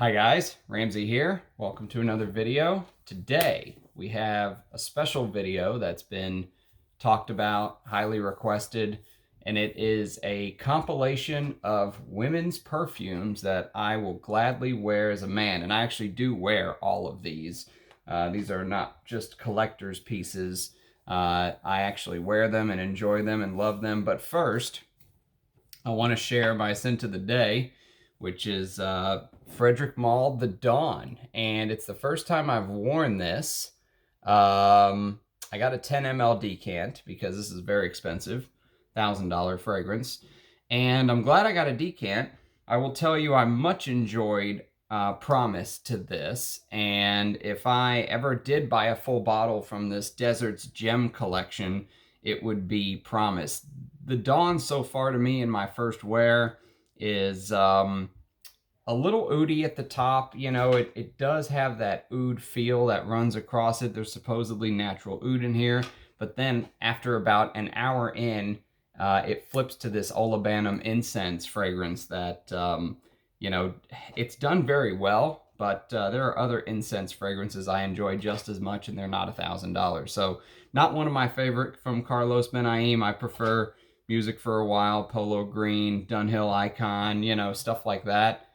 Hi guys, Ramsey here. Welcome to another video. Today we have a special video that's been talked about, highly requested, and it is a compilation of women's perfumes that I will gladly wear as a man. And I actually do wear all of these. These are not just collector's pieces. I actually wear them and enjoy them and love them. But first, I want to share my scent of the day, which is Frederic Malle the Dawn, and it's the first time I've worn this. I got a 10 ml decant because this is very expensive, $1,000 fragrance, and I'm glad I got a decant. I will tell you, I much enjoyed Promise to this, and if I ever did buy a full bottle from this Desert's Gem collection, it would be Promise. The Dawn so far to me in my first wear is a little oudy at the top. You know, it does have that oud feel that runs across it. There's supposedly natural oud in here, but then after about an hour in, it flips to this olibanum incense fragrance that, you know, it's done very well, but there are other incense fragrances I enjoy just as much, and they're not $1,000. So not one of my favorite from Carlos Benaim. I prefer Music for a While, Polo Green, Dunhill Icon, you know, stuff like that.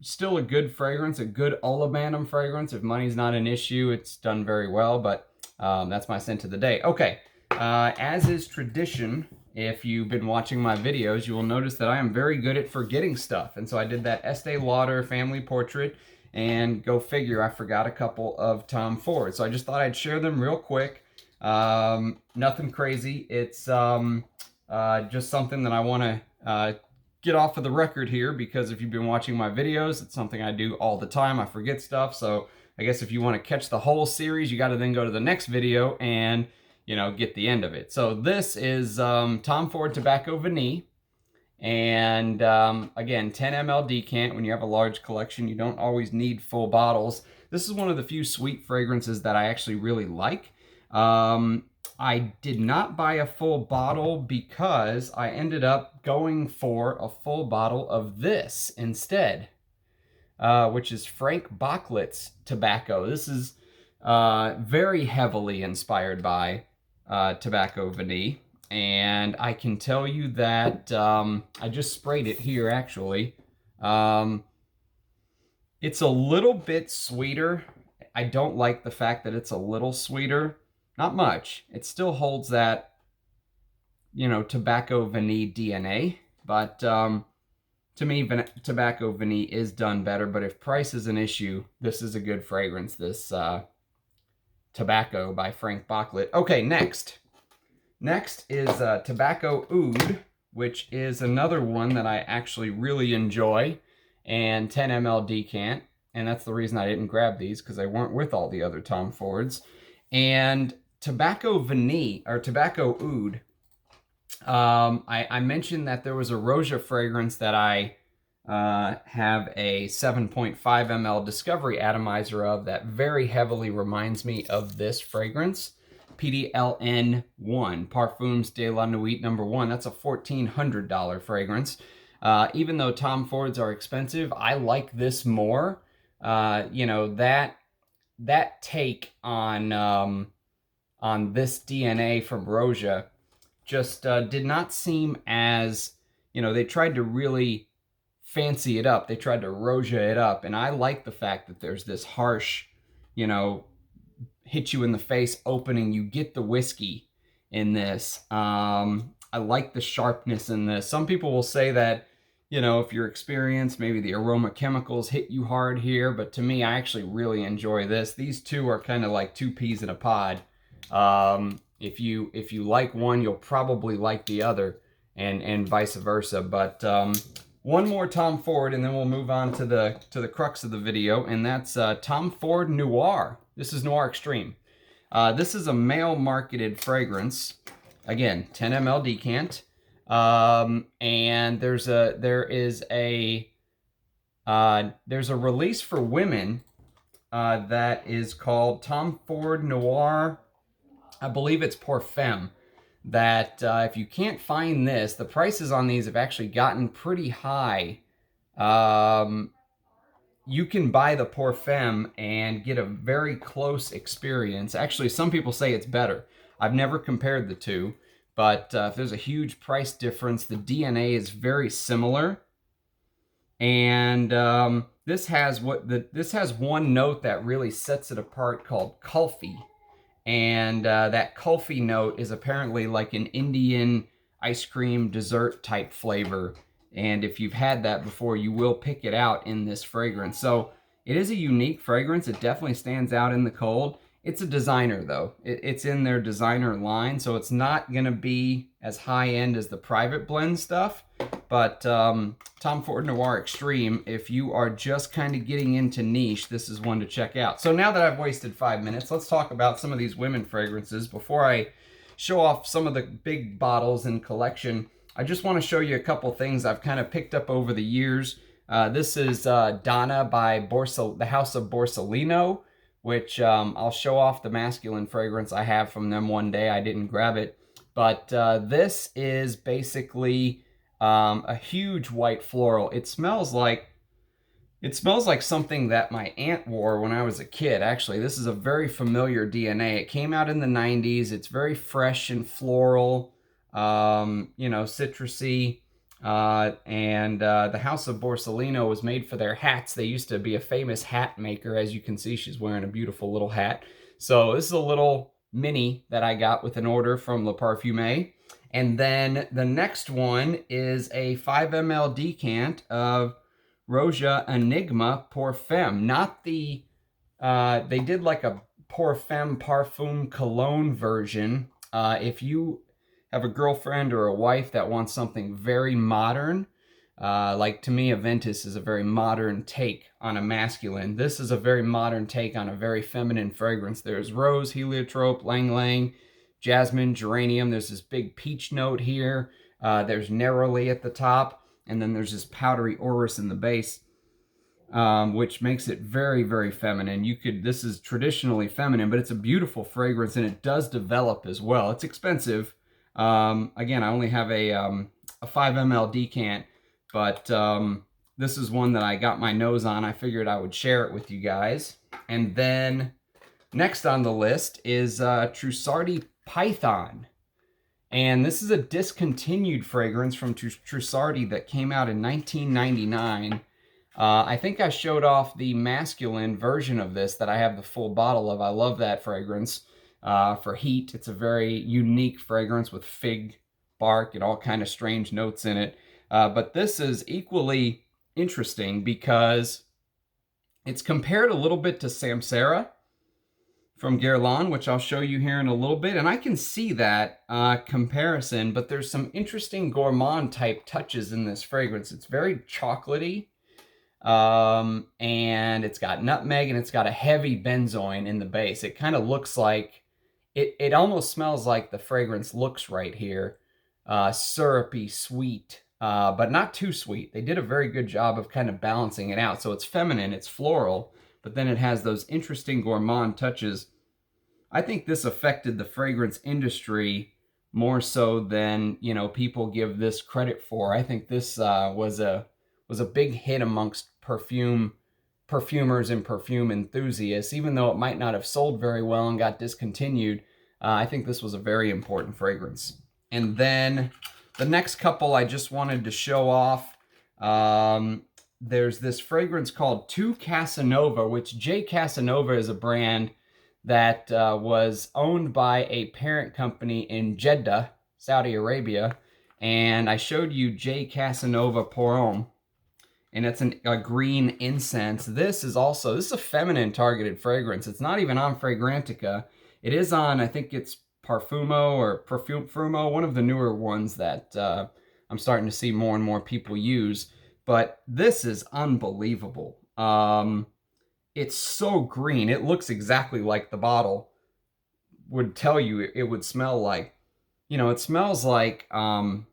Still a good fragrance, a good olibanum fragrance. If money's not an issue, it's done very well, but that's my scent of the day. Okay, as is tradition, if you've been watching my videos, you will notice that I am very good at forgetting stuff. And so I did that Estee Lauder family portrait, and go figure, I forgot a couple of Tom Ford. So I just thought I'd share them real quick. Nothing crazy. It's just something that I want to get off of the record here, because if you've been watching my videos, it's something I do all the time. I forget stuff. So I guess if you want to catch the whole series, you got to then go to the next video and, you know, get the end of it. So this is Tom Ford Tobacco Vanille. And again, 10 ml decant. When you have a large collection, you don't always need full bottles. This is one of the few sweet fragrances that I actually really like. I did not buy a full bottle because I ended up going for a full bottle of this instead, which is Frank Bachlit's tobacco. This is very heavily inspired by Tobacco Vanille, and I can tell you that I just sprayed it here actually. It's a little bit sweeter. I don't like the fact that it's a little sweeter. Not much. It still holds that, you know, Tobacco Vanille DNA, but to me, Tobacco Vanille is done better. But if price is an issue, this is a good fragrance, this Tobacco by Frank Bachlit. Okay, next is Tobacco Oud, which is another one that I actually really enjoy, and 10 ml decant, and that's the reason I didn't grab these, because they weren't with all the other Tom Fords. And Tobacco Vanille, or Tobacco Oud, I mentioned that there was a Rochas fragrance that I have a 7.5 ml Discovery Atomizer of that very heavily reminds me of this fragrance. PDLN 1, Parfums de la Nuit #1. That's a $1,400 fragrance. Even though Tom Fords are expensive, I like this more. You know, that take on this DNA from Rochas just did not seem as, you know, they tried to really fancy it up. They tried to Rochas it up, and I like the fact that there's this harsh, you know, hit you in the face opening. You get the whiskey in this. I like the sharpness in this. Some people will say that, you know, if you're experienced, maybe the aroma chemicals hit you hard here, but to me, I actually really enjoy this. These two are kind of like two peas in a pod. If you like one, you'll probably like the other, and vice versa. But one more Tom Ford, and then we'll move on to the crux of the video, and that's Tom Ford Noir. This is Noir Extreme. This is a male marketed fragrance. Again, 10 ml decant. And there's a release for women that is called Tom Ford Noir. I believe it's Parfum. That if you can't find this, the prices on these have actually gotten pretty high. you can buy the Parfum and get a very close experience. Actually, some people say it's better. I've never compared the two, but if there's a huge price difference, the DNA is very similar. And this has one note that really sets it apart called kulfi. And that kulfi note is apparently like an Indian ice cream dessert type flavor. And if you've had that before, you will pick it out in this fragrance. So it is a unique fragrance. It definitely stands out in the cold. It's a designer though. It's in their designer line, so it's not gonna be as high end as the private blend stuff. But Tom Ford Noir Extreme, if you are just kind of getting into niche, this is one to check out. So now that I've wasted 5 minutes, let's talk about some of these women fragrances. Before I show off some of the big bottles in collection, I just want to show you a couple things I've kind of picked up over the years. This is Donna by the House of Borsalino, which I'll show off the masculine fragrance I have from them one day. I didn't grab it. But this is basically a huge white floral. It smells like something that my aunt wore when I was a kid. Actually, this is a very familiar DNA. It came out in the 90s. It's very fresh and floral, you know, citrusy. The House of Borsalino was made for their hats. They used to be a famous hat maker. As you can see, she's wearing a beautiful little hat. So this is a little mini that I got with an order from Le Parfumé. And then the next one is a 5 ml decant of Roja Enigma Parfum. Not the, they did like a Parfum cologne version. If you have a girlfriend or a wife that wants something very modern, like to me, Aventus is a very modern take on a masculine. This is a very modern take on a very feminine fragrance. There's rose, heliotrope, lang lang, jasmine, geranium. There's this big peach note here. There's neroli at the top, and then there's this powdery orris in the base, which makes it very, very feminine. This is traditionally feminine, but it's a beautiful fragrance, and it does develop as well. It's expensive. Again, I only have a 5 ml decant, but this is one that I got my nose on. I figured I would share it with you guys. And then next on the list is Trussardi Python. And this is a discontinued fragrance from Trussardi that came out in 1999. I think I showed off the masculine version of this that I have the full bottle of. I love that fragrance for heat. It's a very unique fragrance with fig bark and all kind of strange notes in it. But this is equally interesting because it's compared a little bit to Samsara from Guerlain, which I'll show you here in a little bit. And I can see that comparison, but there's some interesting gourmand type touches in this fragrance. It's very chocolatey, and it's got nutmeg, and it's got a heavy benzoin in the base. It kind of looks like, it almost smells like the fragrance looks right here. Syrupy, sweet, but not too sweet. They did a very good job of kind of balancing it out. So it's feminine, it's floral, but then it has those interesting gourmand touches. I think this affected the fragrance industry more so than, you know, people give this credit for. I think this was a big hit amongst perfumers and perfume enthusiasts. Even though it might not have sold very well and got discontinued, I think this was a very important fragrance. And then the next couple I just wanted to show off. There's this fragrance called Tu Casanova, which J. Casanova is a brand that was owned by a parent company in Jeddah, Saudi Arabia. And I showed you J. Casanova Pour and it's a green incense. This is a feminine targeted fragrance. It's not even on Fragrantica. It is on, I think it's Parfumo or Parfumo, one of the newer ones that I'm starting to see more and more people use. But this is unbelievable. It's so green. It looks exactly like the bottle would tell you it would smell like. You know, it smells like a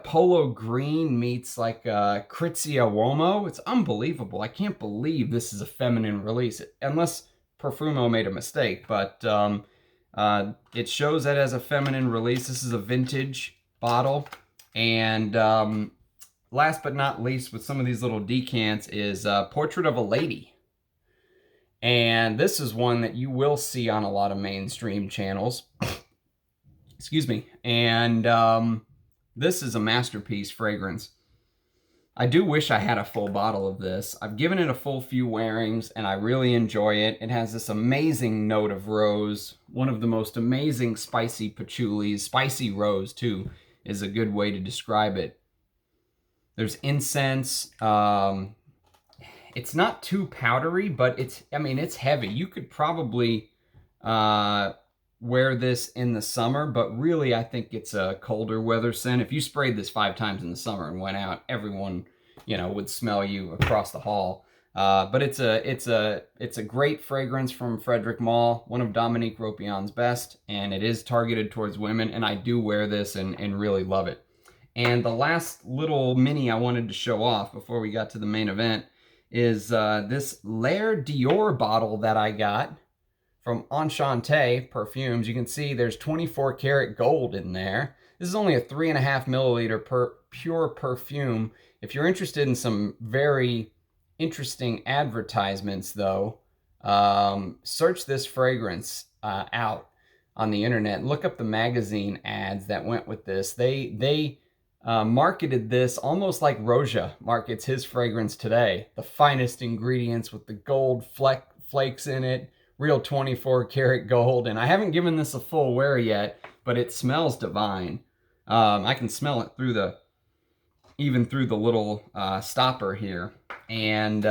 polo green meets like a Krizia Uomo. It's unbelievable. I can't believe this is a feminine release, unless Parfumo made a mistake. But it shows that as a feminine release. This is a vintage bottle. And last but not least, with some of these little decants, is Portrait of a Lady. And this is one that you will see on a lot of mainstream channels. Excuse me. And this is a masterpiece fragrance. I do wish I had a full bottle of this. I've given it a full few wearings, and I really enjoy it. It has this amazing note of rose, one of the most amazing spicy patchoulis. Spicy rose, too, is a good way to describe it. There's incense. It's not too powdery, but it's heavy. You could probably wear this in the summer, but really I think it's a colder weather scent. If you sprayed this 5 times in the summer and went out, everyone, would smell you across the hall. But it's a great fragrance from Frederic Malle, one of Dominique Ropion's best, and it is targeted towards women, and I do wear this and really love it. And the last little mini I wanted to show off before we got to the main event is this Lair Dior bottle that I got from Enchanté Perfumes. You can see there's 24 karat gold in there. This is only a 3.5 milliliter pure perfume. If you're interested in some very interesting advertisements, though, search this fragrance out on the internet. Look up the magazine ads that went with this. They marketed this almost like Roja markets his fragrance today. The finest ingredients with the gold flakes in it. Real 24 karat gold, and I haven't given this a full wear yet, but it smells divine. I can smell it through even through the little stopper here. And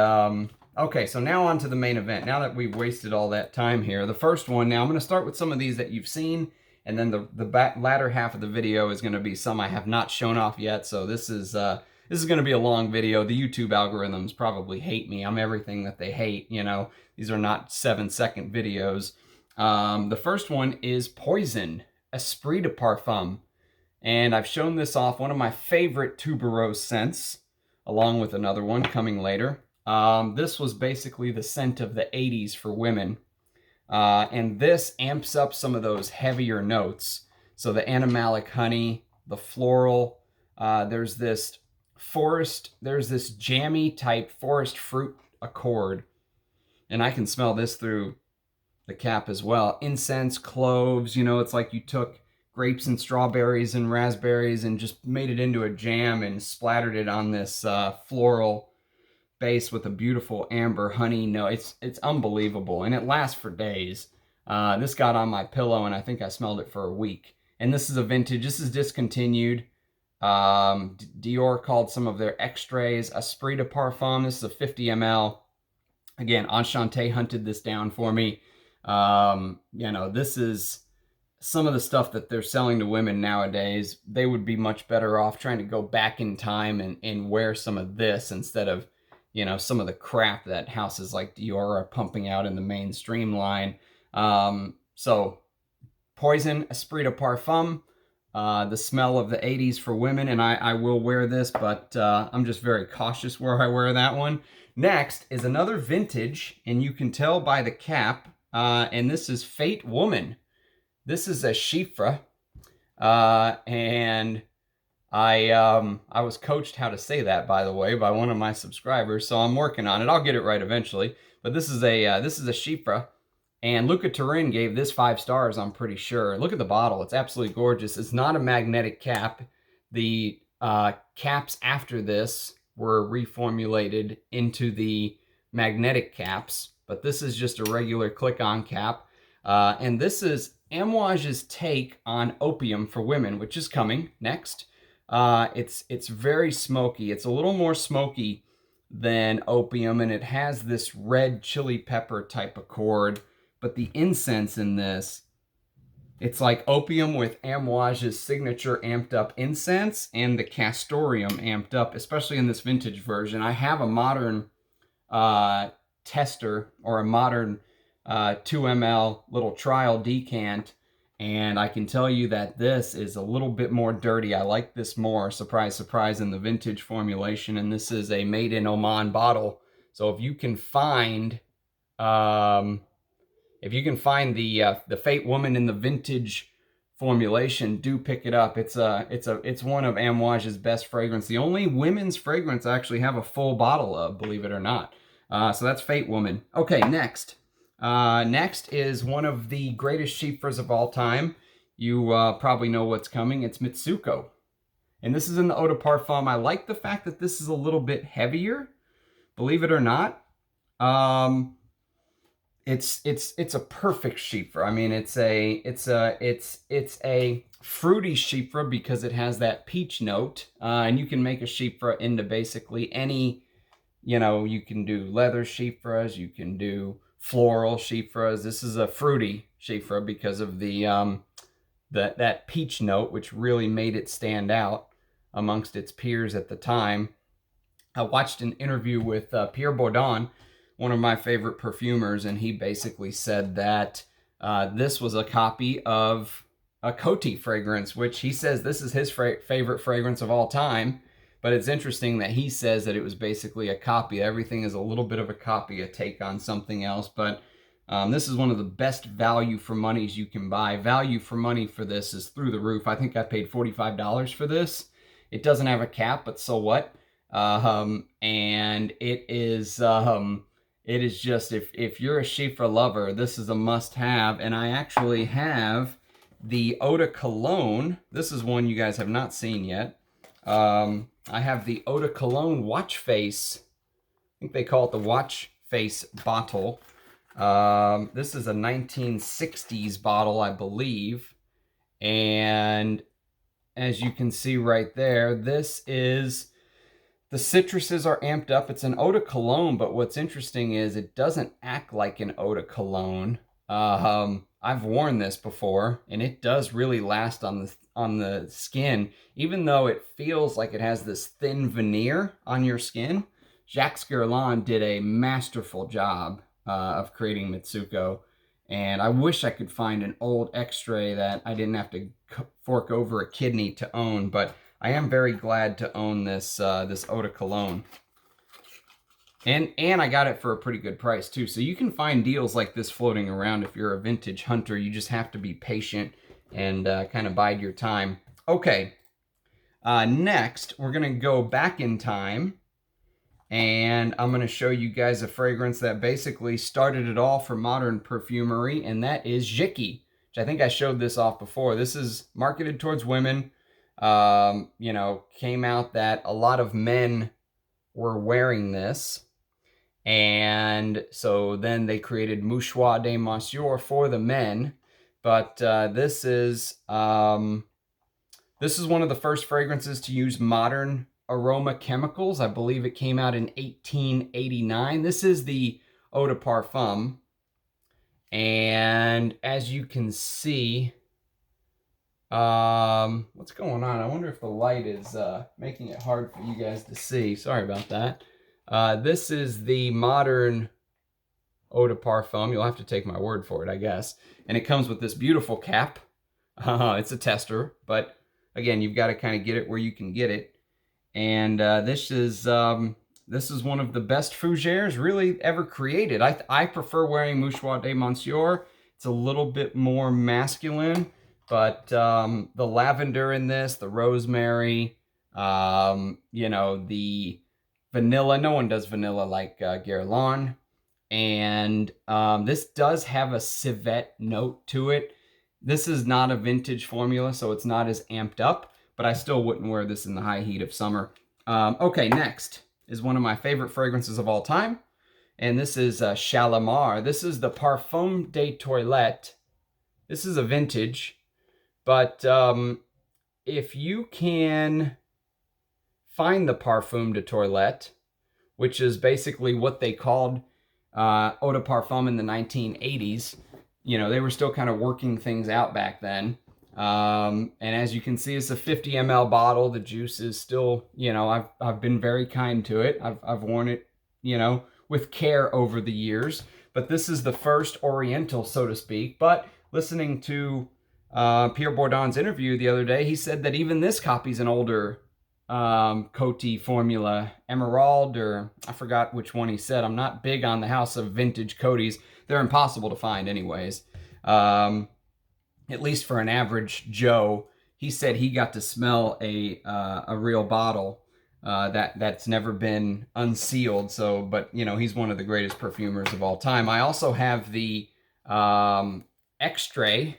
okay, so now on to the main event. Now that we've wasted all that time here, the first one. Now I'm going to start with some of these that you've seen, and then the latter half of the video is going to be some I have not shown off yet. So this is going to be a long video. The YouTube algorithms probably hate me. I'm everything that they hate, These are not 7-second videos. The first one is Poison, Esprit de Parfum. And I've shown this off, one of my favorite tuberose scents, along with another one coming later. This was basically the scent of the 80s for women. And this amps up some of those heavier notes. So the animalic honey, the floral, there's this jammy type forest fruit accord. And I can smell this through the cap as well. Incense, cloves, it's like you took grapes and strawberries and raspberries and just made it into a jam and splattered it on this floral base with a beautiful amber honey note. It's unbelievable, and it lasts for days. This got on my pillow, and I think I smelled it for a week. And this is a vintage. This is discontinued. Dior called some of their extraits Esprit de Parfum. This is a 50 ml. Again, Enchanté hunted this down for me. This is some of the stuff that they're selling to women nowadays. They would be much better off trying to go back in time and wear some of this instead of, some of the crap that houses like Dior are pumping out in the mainstream line. So, Poison, Esprit de Parfum. The smell of the 80s for women, and I will wear this, but I'm just very cautious where I wear that one. Next is another vintage, and you can tell by the cap, and this is Fate Woman. This is a chiffre, and I was coached how to say that, by the way, by one of my subscribers, so I'm working on it. I'll get it right eventually, but this is a chiffre. And Luca Turin gave this 5 stars, I'm pretty sure. Look at the bottle. It's absolutely gorgeous. It's not a magnetic cap. The caps after this were reformulated into the magnetic caps, but this is just a regular click-on cap. And this is Amouage's take on Opium for Women, which is coming next. It's very smoky. It's a little more smoky than Opium, and it has this red chili pepper type accord. But the incense in this, it's like Opium with Amouage's signature amped up incense and the castoreum amped up, especially in this vintage version. I have a modern tester or a modern 2 ml little trial decant, and I can tell you that this is a little bit more dirty. I like this more, surprise, surprise, in the vintage formulation, and this is a made in Oman bottle. So if you can find the Fate Woman in the vintage formulation, do pick it up. It's one of Amouage's best fragrance. The only women's fragrance I actually have a full bottle of, believe it or not. So that's Fate Woman. Okay, next. Next is one of the greatest chiffres of all time. You probably know what's coming. It's Mitsouku. And this is in the Eau de Parfum. I like the fact that this is a little bit heavier, believe it or not. It's a perfect chiffre. I mean, it's a fruity chiffre because it has that peach note, and you can make a chiffre into basically any, you know, you can do leather chiffres, you can do floral chiffres. This is a fruity chiffre because of the that peach note, which really made it stand out amongst its peers at the time. I watched an interview with Pierre Bourdon, one of my favorite perfumers, and he basically said that this was a copy of a Coty fragrance, which he says this is his favorite fragrance of all time. But it's interesting that he says that it was basically a copy. Everything is a little bit of a copy, a take on something else. But this is one of the best value for monies you can buy. Value for money for this is through the roof. I think I paid $45 for this. It doesn't have a cap, but so what? And it is just, if you're a chiffre lover, this is a must-have. And I actually have the Eau de Cologne. This is one you guys have not seen yet. I have the Eau de Cologne watch face. I think they call it the watch face bottle. This is a 1960s bottle, I believe. And as you can see right there, this is... the citruses are amped up. It's an Eau de Cologne, but what's interesting is it doesn't act like an Eau de Cologne. I've worn this before, and it does really last on the skin, even though it feels like it has this thin veneer on your skin. Jacques Guerlain did a masterful job of creating Mitsouku, and I wish I could find an old Extrait that I didn't have to fork over a kidney to own, but I am very glad to own this this Eau de Cologne. And I got it for a pretty good price too. So you can find deals like this floating around if you're a vintage hunter. You just have to be patient and kind of bide your time. Okay, next we're gonna go back in time, and I'm gonna show you guys a fragrance that basically started it all for modern perfumery, and that is Jicky, which I think I showed this off before. This is marketed towards women. You know, came out that a lot of men were wearing this, and so then they created Mouchoir de Monsieur for the men. But this is one of the first fragrances to use modern aroma chemicals. I believe it came out in 1889. This is the Eau de Parfum, and as you can see, what's going on? I wonder if the light is making it hard for you guys to see. Sorry about that. This is the modern Eau de Parfum. You'll have to take my word for it, I guess. And it comes with this beautiful cap. It's a tester, but again, you've got to kind of get it where you can get it. And this is one of the best fougères really ever created. I prefer wearing Mouchoir de Monsieur. It's a little bit more masculine. But the lavender in this, the rosemary, you know, the vanilla. No one does vanilla like Guerlain. And this does have a civet note to it. This is not a vintage formula, so it's not as amped up, but I still wouldn't wear this in the high heat of summer. Okay, next is one of my favorite fragrances of all time. And this is Shalimar. This is the Parfum de Toilette. This is a vintage. But if you can find the Parfum de Toilette, which is basically what they called Eau de Parfum in the 1980s, you know, they were still kind of working things out back then. And as you can see, it's a 50 ml bottle. The juice is still, you know, I've been very kind to it. I've worn it, you know, with care over the years. But this is the first Oriental, so to speak. But listening to Pierre Bourdon's interview the other day, he said that even this copy's an older Coty formula, Emerald, or I forgot which one he said. I'm not big on the house of vintage Cotys. They're impossible to find anyways. at least for an average Joe, he said he got to smell a real bottle that's never been unsealed. So, but you know, he's one of the greatest perfumers of all time. I also have the Extrait,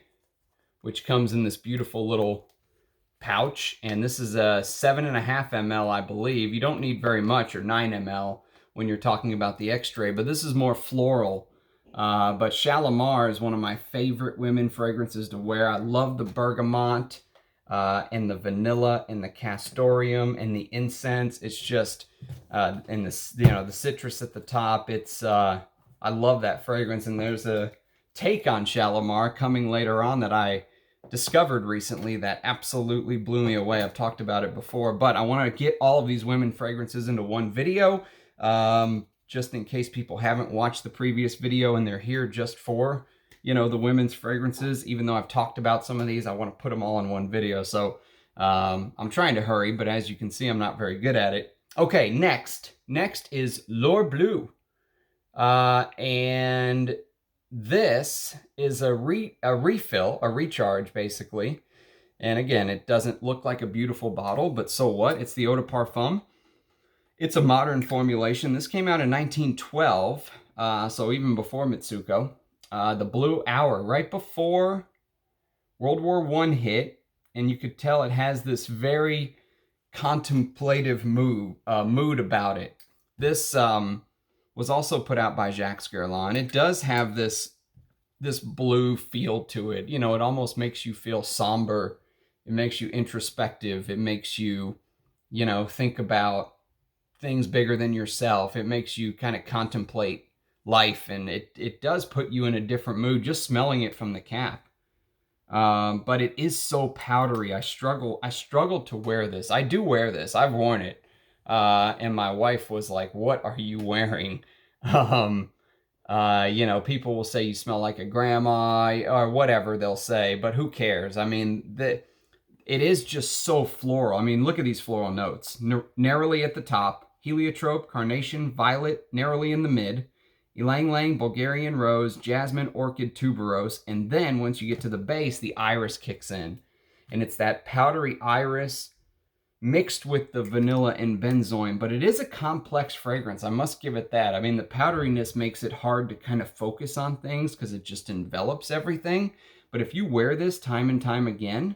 which comes in this beautiful little pouch, and this is a 7.5 ml, I believe. You don't need very much, or 9 ml when you're talking about the Extrait, but this is more floral. But Shalimar is one of my favorite women fragrances to wear. I love the bergamot and the vanilla and the castoreum and the incense. It's just and the, you know, the citrus at the top. It's I love that fragrance. And there's a take on Shalimar coming later on that I discovered recently that absolutely blew me away. I've talked about it before, but I want to get all of these women fragrances into one video. Just in case people haven't watched the previous video and they're here just for, you know, the women's fragrances. Even though I've talked about some of these, I want to put them all in one video. So I'm trying to hurry, but as you can see, I'm not very good at it. Okay, next is L'Or Bleu. And this is a refill, a recharge, basically. And again, it doesn't look like a beautiful bottle, but so what? It's the Eau de Parfum. It's a modern formulation. This came out in 1912, so even before Mitsouko. The Blue Hour, right before World War I hit, and you could tell it has this very contemplative mood about it. This was also put out by Jacques Guerlain. It does have this blue feel to it. You know, it almost makes you feel somber. It makes you introspective. It makes you, you know, think about things bigger than yourself. It makes you kind of contemplate life, and it does put you in a different mood just smelling it from the cap. But it is so powdery. I struggle to wear this. I do wear this. I've worn it. And my wife was like, "What are you wearing?" You know, people will say you smell like a grandma or whatever they'll say, but who cares? I mean, it is just so floral. I mean, look at these floral notes. Narrowly at the top, heliotrope, carnation, violet, narrowly in the mid, ylang ylang, Bulgarian rose, jasmine, orchid, tuberose, and then once you get to the base, the iris kicks in. And it's that powdery iris mixed with the vanilla and benzoin, but it is a complex fragrance. I must give it that. I mean, the powderiness makes it hard to kind of focus on things because it just envelops everything. But if you wear this time and time again,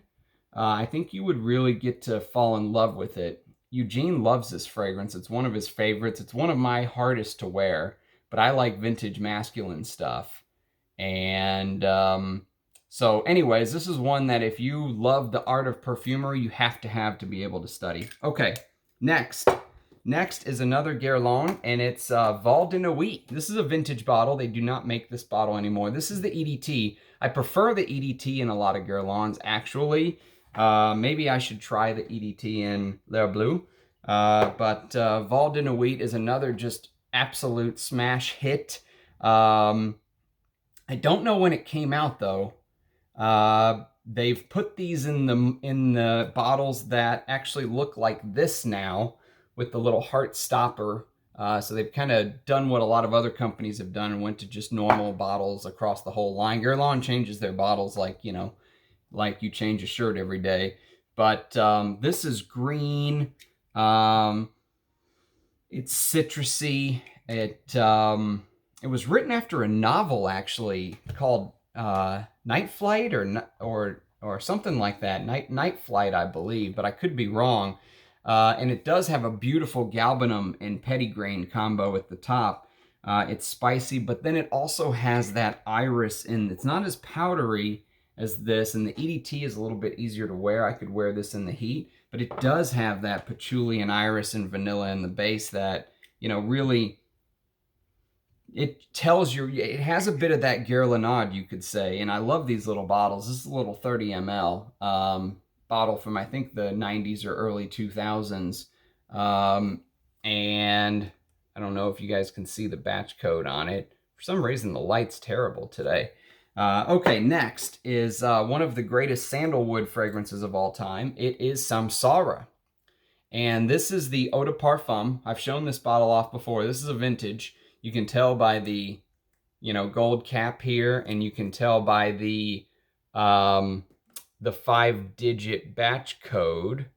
I think you would really get to fall in love with it. Eugene loves this fragrance. It's one of his favorites. It's one of my hardest to wear, but I like vintage masculine stuff. And so anyways, this is one that if you love the art of perfumery, you have to be able to study. Okay, next is another Guerlain, and it's Val de Nuit. This is a vintage bottle. They do not make this bottle anymore. This is the EDT. I prefer the EDT in a lot of Guerlains, actually. Maybe I should try the EDT in Lair Bleu. But Val de Nuit is another just absolute smash hit. I don't know when it came out, though. They've put these in the bottles that actually look like this now with the little heart stopper. So they've kind of done what a lot of other companies have done and went to just normal bottles across the whole line. Guerlain changes their bottles like, you know, like you change a shirt every day. But this is green. It's citrusy. It was written after a novel, actually, called Night Flight or something like that. Night Flight, I believe, but I could be wrong. And it does have a beautiful galbanum and petitgrain combo at the top. It's spicy, but then it also has that iris in. It's not as powdery as this, and the EDT is a little bit easier to wear. I could wear this in the heat, but it does have that patchouli and iris and vanilla in the base that, you know, really, it tells you, it has a bit of that Guerlainade, you could say. And I love these little bottles. This is a little 30 ml bottle from, I think, the 90s or early 2000s. And I don't know if you guys can see the batch code on it. For some reason, the light's terrible today. Okay, next is one of the greatest sandalwood fragrances of all time. It is Samsara. And this is the Eau de Parfum. I've shown this bottle off before. This is a vintage. You can tell by the, you know, gold cap here, and you can tell by the the 5-digit batch code,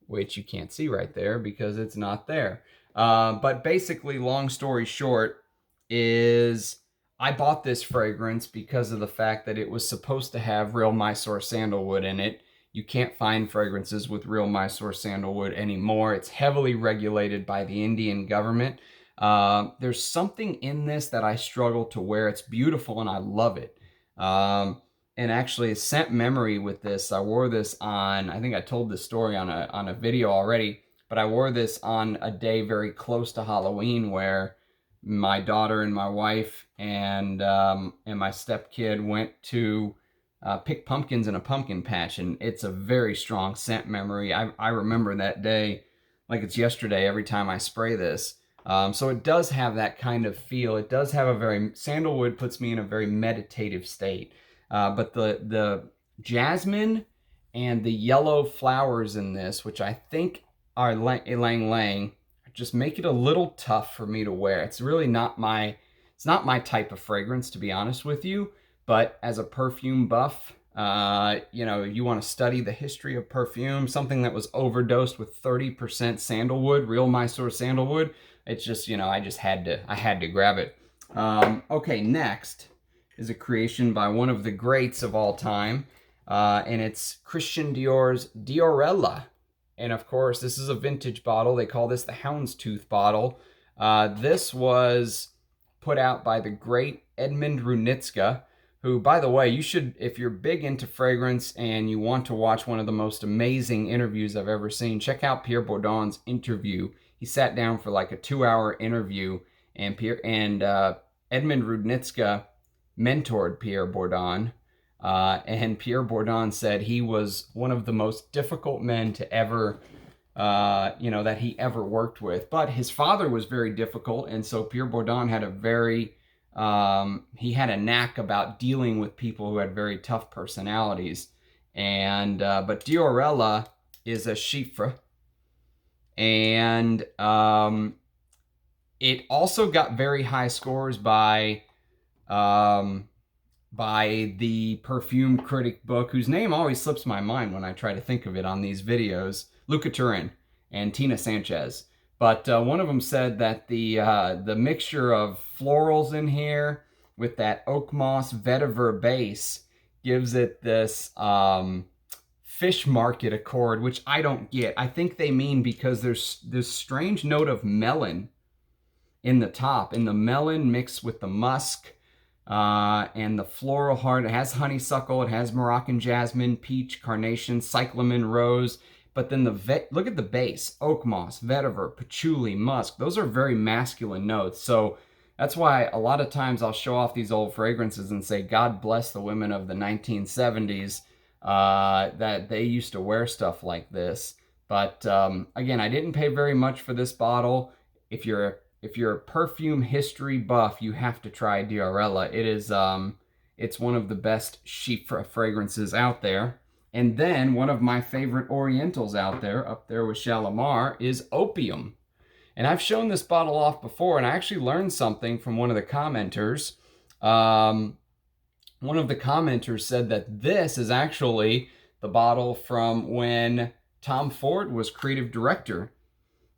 which you can't see right there because it's not there. But basically, long story short, is I bought this fragrance because of the fact that it was supposed to have real Mysore sandalwood in it. You can't find fragrances with real Mysore sandalwood anymore. It's heavily regulated by the Indian government. There's something in this that I struggle to wear. It's beautiful and I love it. And actually, a scent memory with this, I wore this on, I think I told this story on a video already, but I wore this on a day very close to Halloween where my daughter and my wife and my stepkid went to pick pumpkins in a pumpkin patch, and it's a very strong scent memory. I remember that day like it's yesterday every time I spray this. So it does have that kind of feel. It does have a very, sandalwood puts me in a very meditative state. But the jasmine and the yellow flowers in this, which I think are ylang ylang, just make it a little tough for me to wear. It's really not my type of fragrance, to be honest with you. But as a perfume buff, you know, you want to study the history of perfume, something that was overdosed with 30% sandalwood, real Mysore sandalwood. It's just, you know, I had to grab it. Okay, next is a creation by one of the greats of all time, and it's Christian Dior's Diorella. And of course, this is a vintage bottle. They call this the Houndstooth bottle. This was put out by the great Edmund Runitska, who, by the way, you should, if you're big into fragrance and you want to watch one of the most amazing interviews I've ever seen, check out Pierre Bourdon's interview. He sat down for like a 2-hour interview, and Edmund Runitska mentored Pierre Bourdon, and Pierre Bourdon said he was one of the most difficult men to ever, you know, that he ever worked with. But his father was very difficult, and so Pierre Bourdon had a very, he had a knack about dealing with people who had very tough personalities. And but Diorella is a chiffre, and it also got very high scores by the perfume critic book, whose name always slips my mind when I try to think of it on these videos, Luca Turin and Tina Sanchez. But one of them said that the mixture of florals in here with that oak moss vetiver base gives it this fish market accord, which I don't get. I think they mean because there's this strange note of melon in the top, and the melon mixed with the musk, and the floral heart. It has honeysuckle, it has Moroccan jasmine, peach, carnation, cyclamen, rose. But then look at the base: oak moss, vetiver, patchouli, musk. Those are very masculine notes. So that's why a lot of times I'll show off these old fragrances and say, God bless the women of the 1970s that they used to wear stuff like this. But again, I didn't pay very much for this bottle. If you're a perfume history buff, you have to try Diorella. It is, it's one of the best chiffre fragrances out there. And then one of my favorite Orientals out there, up there with Shalimar, is Opium. And I've shown this bottle off before, and I actually learned something from one of the commenters. One of the commenters said that this is actually the bottle from when Tom Ford was creative director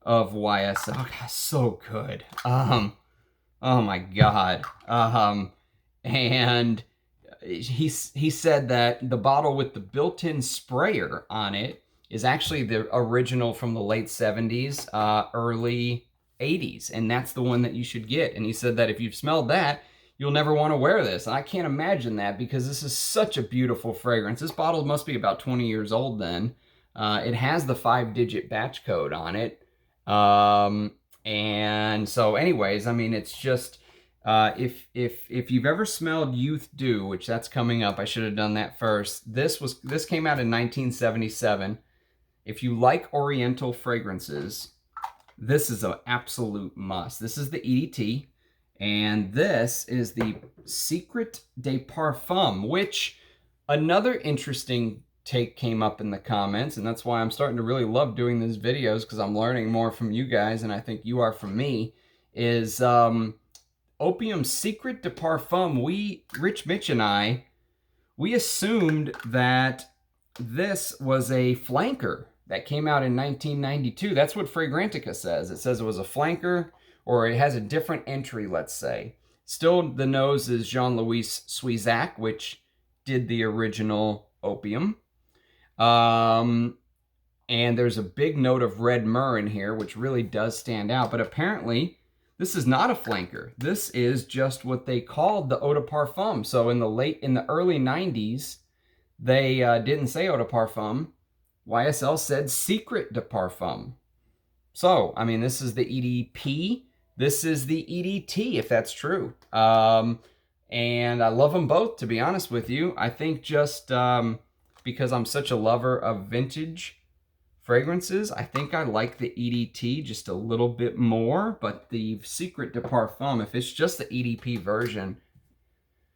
of YSL. Oh, God, so good. Oh my God. And he said that the bottle with the built-in sprayer on it is actually the original from the late 70s, early 80s, and that's the one that you should get. And he said that if you've smelled that, you'll never want to wear this. And I can't imagine that, because this is such a beautiful fragrance. This bottle must be about 20 years old then. It has the 5-digit batch code on it. And so anyways, I mean, it's just, if you've ever smelled Youth Dew, which that's coming up, I should have done that first. This came out in 1977. If you like Oriental fragrances, this is an absolute must. This is the EDT, and this is the Secret de Parfum, which another interesting take came up in the comments, and that's why I'm starting to really love doing these videos, because I'm learning more from you guys, and I think you are from me, is Opium Secret de Parfum. Rich Mitch and I, we assumed that this was a flanker that came out in 1992. That's what Fragrantica says. It says it was a flanker, or it has a different entry, let's say. Still, the nose is Jean-Louis Suizac, which did the original Opium. And there's a big note of red myrrh in here, which really does stand out. But apparently, this is not a flanker. This is just what they called the eau de parfum. So in the early 90s, they didn't say eau de parfum. YSL said secret de parfum. So, I mean, this is the EDP. This is the EDT, if that's true. And I love them both, to be honest with you. I think just because I'm such a lover of vintage fragrances, I think I like the EDT just a little bit more. But the Secret de Parfum, if it's just the EDP version,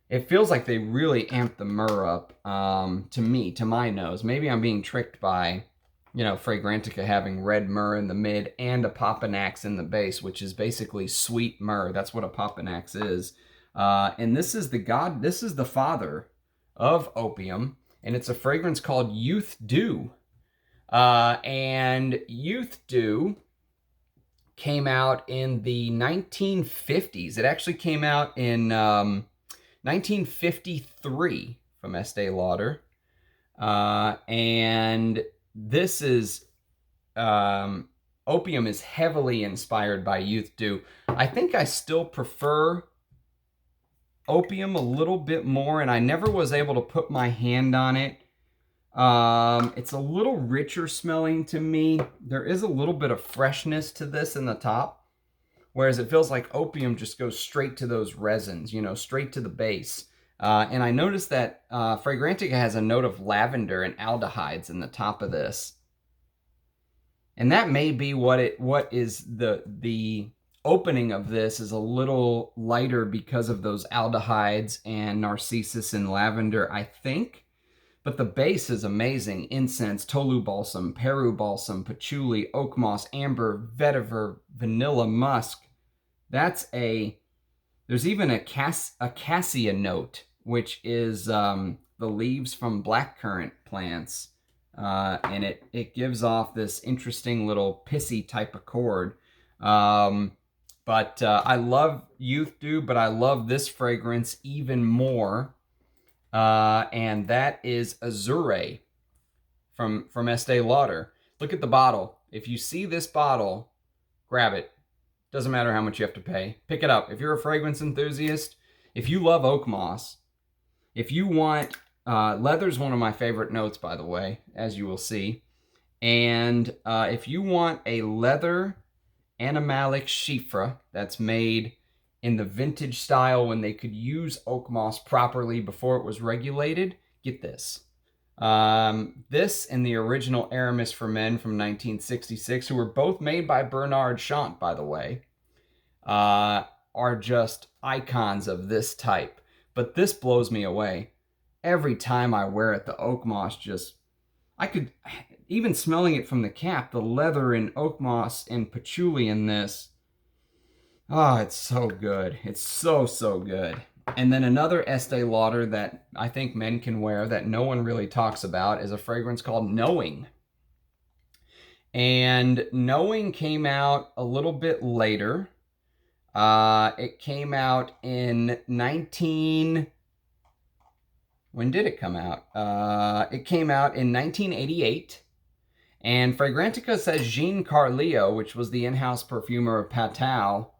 it feels like they really amped the myrrh up to me, to my nose. Maybe I'm being tricked by, you know, Fragrantica having red myrrh in the mid and a Papanax in the base, which is basically sweet myrrh. That's what a Papanax is. And this is the father of Opium, and it's a fragrance called Youth Dew. And Youth Dew came out in the 1950s. It actually came out in 1953 from Estee Lauder. And this is, Opium is heavily inspired by Youth Dew. I think I still prefer Opium a little bit more, and I never was able to put my hand on it. It's a little richer smelling to me. There is a little bit of freshness to this in the top, whereas it feels like Opium just goes straight to those resins, you know, straight to the base. And I noticed that Fragrantica has a note of lavender and aldehydes in the top of this. And that may be what is the opening of this is a little lighter because of those aldehydes and narcissus and lavender, I think. But the base is amazing. Incense, Tolu balsam, Peru balsam, patchouli, oak moss, amber, vetiver, vanilla, musk. There's even a cassia note, which is the leaves from blackcurrant plants. And it gives off this interesting little pissy type of chord. But I love Youth Dew, but I love this fragrance even more. And that is Azure from Estee Lauder. Look at the bottle. If you see this bottle, grab it. Doesn't matter how much you have to pay. Pick it up. If you're a fragrance enthusiast, if you love oak moss, if you want, leather's one of my favorite notes, by the way, as you will see. And if you want a leather animalic chiffre that's made in the vintage style when they could use oak moss properly before it was regulated, get this. This and the original Aramis for Men from 1966, who were both made by Bernard Chant, by the way, are just icons of this type. But this blows me away. Every time I wear it, the oak moss just... even smelling it from the cap, the leather and oak moss and patchouli in this, oh, it's so good. It's so, so good. And then another Estee Lauder that I think men can wear that no one really talks about is a fragrance called Knowing. And Knowing came out a little bit later. It came out in when did it come out? It came out in 1988. And Fragrantica says Jean Carleo, which was the in-house perfumer of Patou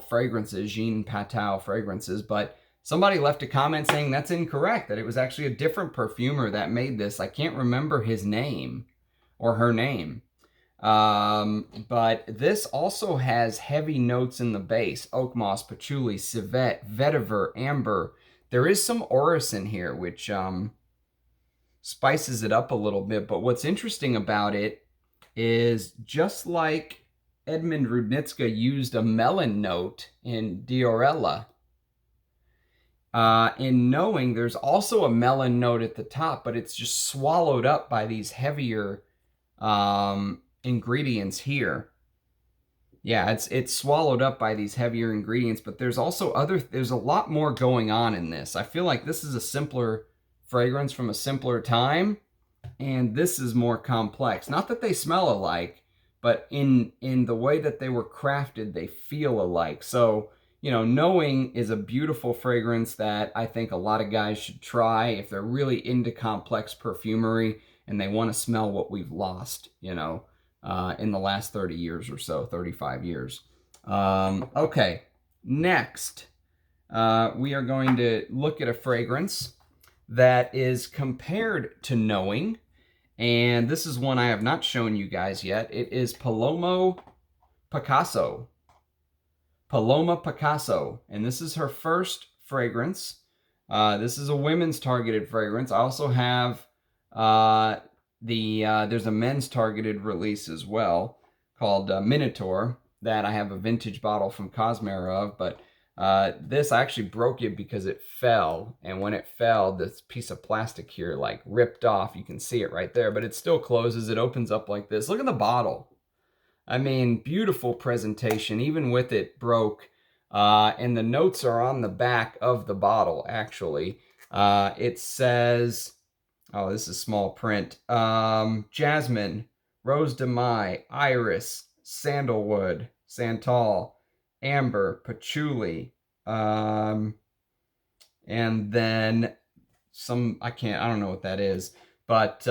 fragrances, Jean Patou fragrances, but somebody left a comment saying that's incorrect, that it was actually a different perfumer that made this. I can't remember his name or her name. But this also has heavy notes in the base: oak moss, patchouli, civet, vetiver, amber. There is some orris in here, which spices it up a little bit. But what's interesting about it is, just like Edmund Rudnitska used a melon note in Diorella, in Knowing, there's also a melon note at the top, but it's just swallowed up by these heavier ingredients here. yeah, it's swallowed up by these heavier ingredients, but there's also there's a lot more going on in this. I feel like this is a simpler fragrance from a simpler time, and this is more complex. Not that they smell alike, but in the way that they were crafted, they feel alike. So, you know, Knowing is a beautiful fragrance that I think a lot of guys should try if they're really into complex perfumery and they want to smell what we've lost, you know, in the last 30 years or so, 35 years. Okay, next, we are going to look at a fragrance that is compared to Knowing, and this is one I have not shown you guys yet. It is Paloma Picasso. Paloma Picasso, and this is her first fragrance. This is a women's targeted fragrance. I also have there's a men's targeted release as well called Minotaur that I have a vintage bottle from Cosmere of, but this, I actually broke it because it fell, and when it fell, this piece of plastic here like ripped off. You can see it right there, but it still closes. It opens up like this. Look at the bottle. I mean, beautiful presentation, even with it broke. And the notes are on the back of the bottle, actually. It says, oh, this is small print. Jasmine, Rose de Mai, Iris, Sandalwood, Santal, Amber, Patchouli, and then some, I don't know what that is, but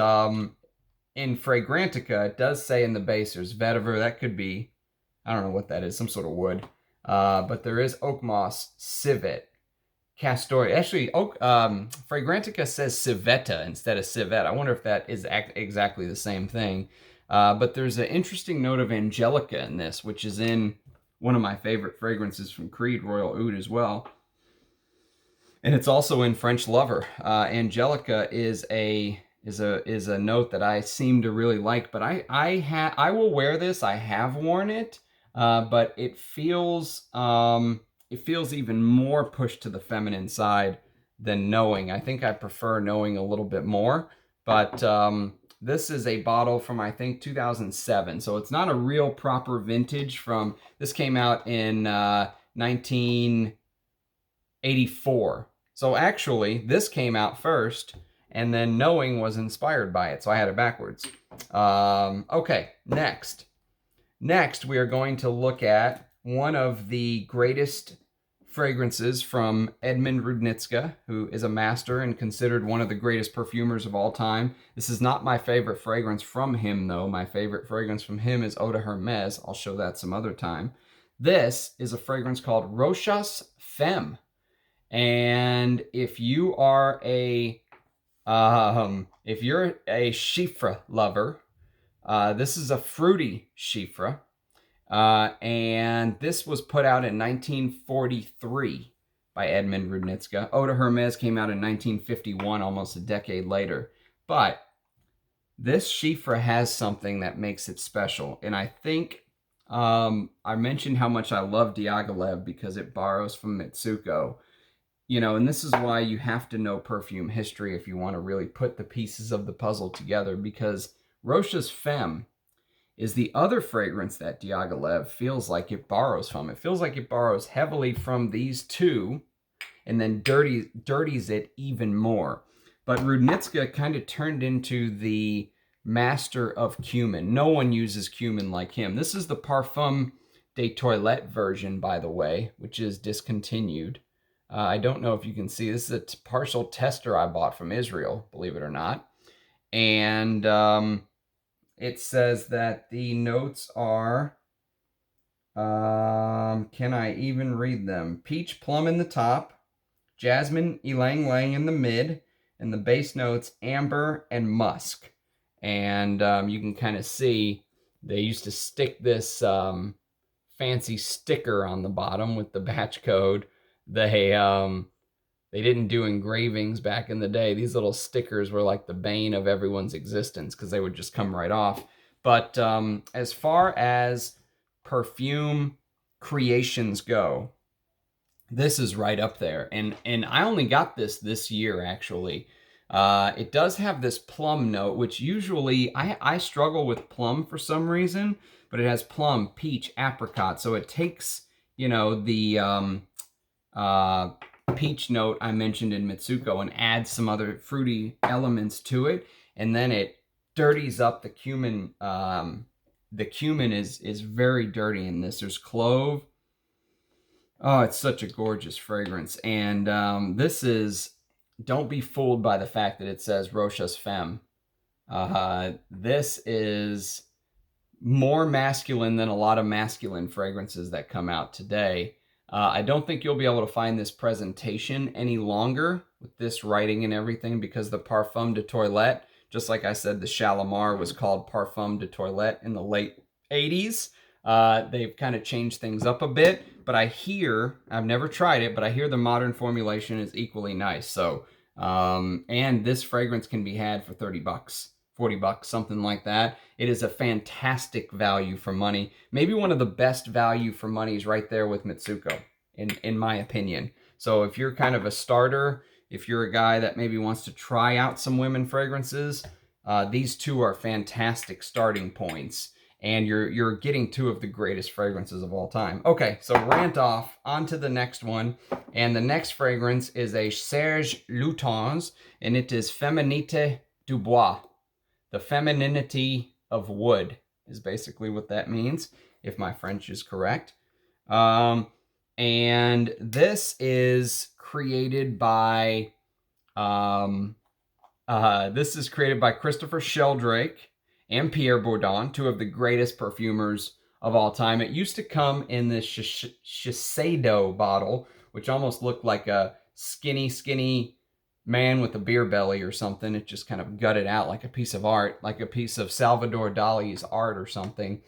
in Fragrantica, it does say in the base there's vetiver. That could be, I don't know what that is, some sort of wood. But there is oak moss, civet, castor. Actually, Fragrantica says civetta instead of civet. I wonder if that is exactly the same thing. But there's an interesting note of angelica in this, which is in one of my favorite fragrances from Creed, Royal Oud, as well. And it's also in French Lover. Angelica is a note that I seem to really like, but I will wear this. I have worn it, but it feels even more pushed to the feminine side than Knowing. I think I prefer Knowing a little bit more, but this is a bottle from, I think, 2007, so it's not a real proper vintage from, this came out in 1984. So actually, this came out first, and then Knowing was inspired by it, so I had it backwards. Okay, next. Next, we are going to look at one of the greatest fragrances from Edmund Rudnitska, who is a master and considered one of the greatest perfumers of all time. This is not my favorite fragrance from him, though. My favorite fragrance from him is Eau de Hermès. I'll show that some other time. This is a fragrance called Rochas Femme. And if you are a chiffre lover, this is a fruity chiffre, and this was put out in 1943 by Edmund Rudnitska. Eau de Hermès came out in 1951, almost a decade later. But this chiffre has something that makes it special, and I think I mentioned how much I love Diaghilev because it borrows from Mitsouku. You know, and this is why you have to know perfume history if you want to really put the pieces of the puzzle together, because Rochas Femme is the other fragrance that Diaghilev feels like it borrows from. It feels like it borrows heavily from these two and then dirties it even more. But Rudnitska kind of turned into the master of cumin. No one uses cumin like him. This is the Parfum de Toilette version, by the way, which is discontinued. I don't know if you can see. This is a partial tester I bought from Israel, believe it or not. And it says that the notes are, can I even read them? Peach plum in the top, jasmine ylang ylang in the mid, and the base notes amber and musk. And you can kind of see they used to stick this fancy sticker on the bottom with the batch code. They didn't do engravings back in the day. These little stickers were like the bane of everyone's existence because they would just come right off. But as far as perfume creations go, this is right up there. And I only got this year, actually. It does have this plum note, which usually I struggle with plum for some reason, but it has plum, peach, apricot. So it takes, you know, the peach note I mentioned in Mitsouku and adds some other fruity elements to it. And then it dirties up the cumin. The cumin is very dirty in this. There's clove. Oh, it's such a gorgeous fragrance. And this is, don't be fooled by the fact that it says Rochas Femme. This is more masculine than a lot of masculine fragrances that come out today. I don't think you'll be able to find this presentation any longer with this writing and everything, because the Parfum de Toilette, just like I said, the Shalimar was called Parfum de Toilette in the late 80s. They've kind of changed things up a bit, but I hear, I've never tried it, but I hear the modern formulation is equally nice. So, and this fragrance can be had for 30 bucks. 40 bucks, something like that. It is a fantastic value for money. Maybe one of the best value for money is right there with Mitsouku, in my opinion. So if you're kind of a starter, if you're a guy that maybe wants to try out some women fragrances, these two are fantastic starting points. And you're getting two of the greatest fragrances of all time. Okay, so rant off, on to the next one. And the next fragrance is a Serge Lutens, and it is Feminité du Bois. The femininity of wood is basically what that means, if my French is correct. And this is created by Christopher Sheldrake and Pierre Bourdon, two of the greatest perfumers of all time. It used to come in this Shiseido bottle, which almost looked like a skinny man with a beer belly or something. It just kind of gutted out like a piece of art, like a piece of Salvador Dali's art or something.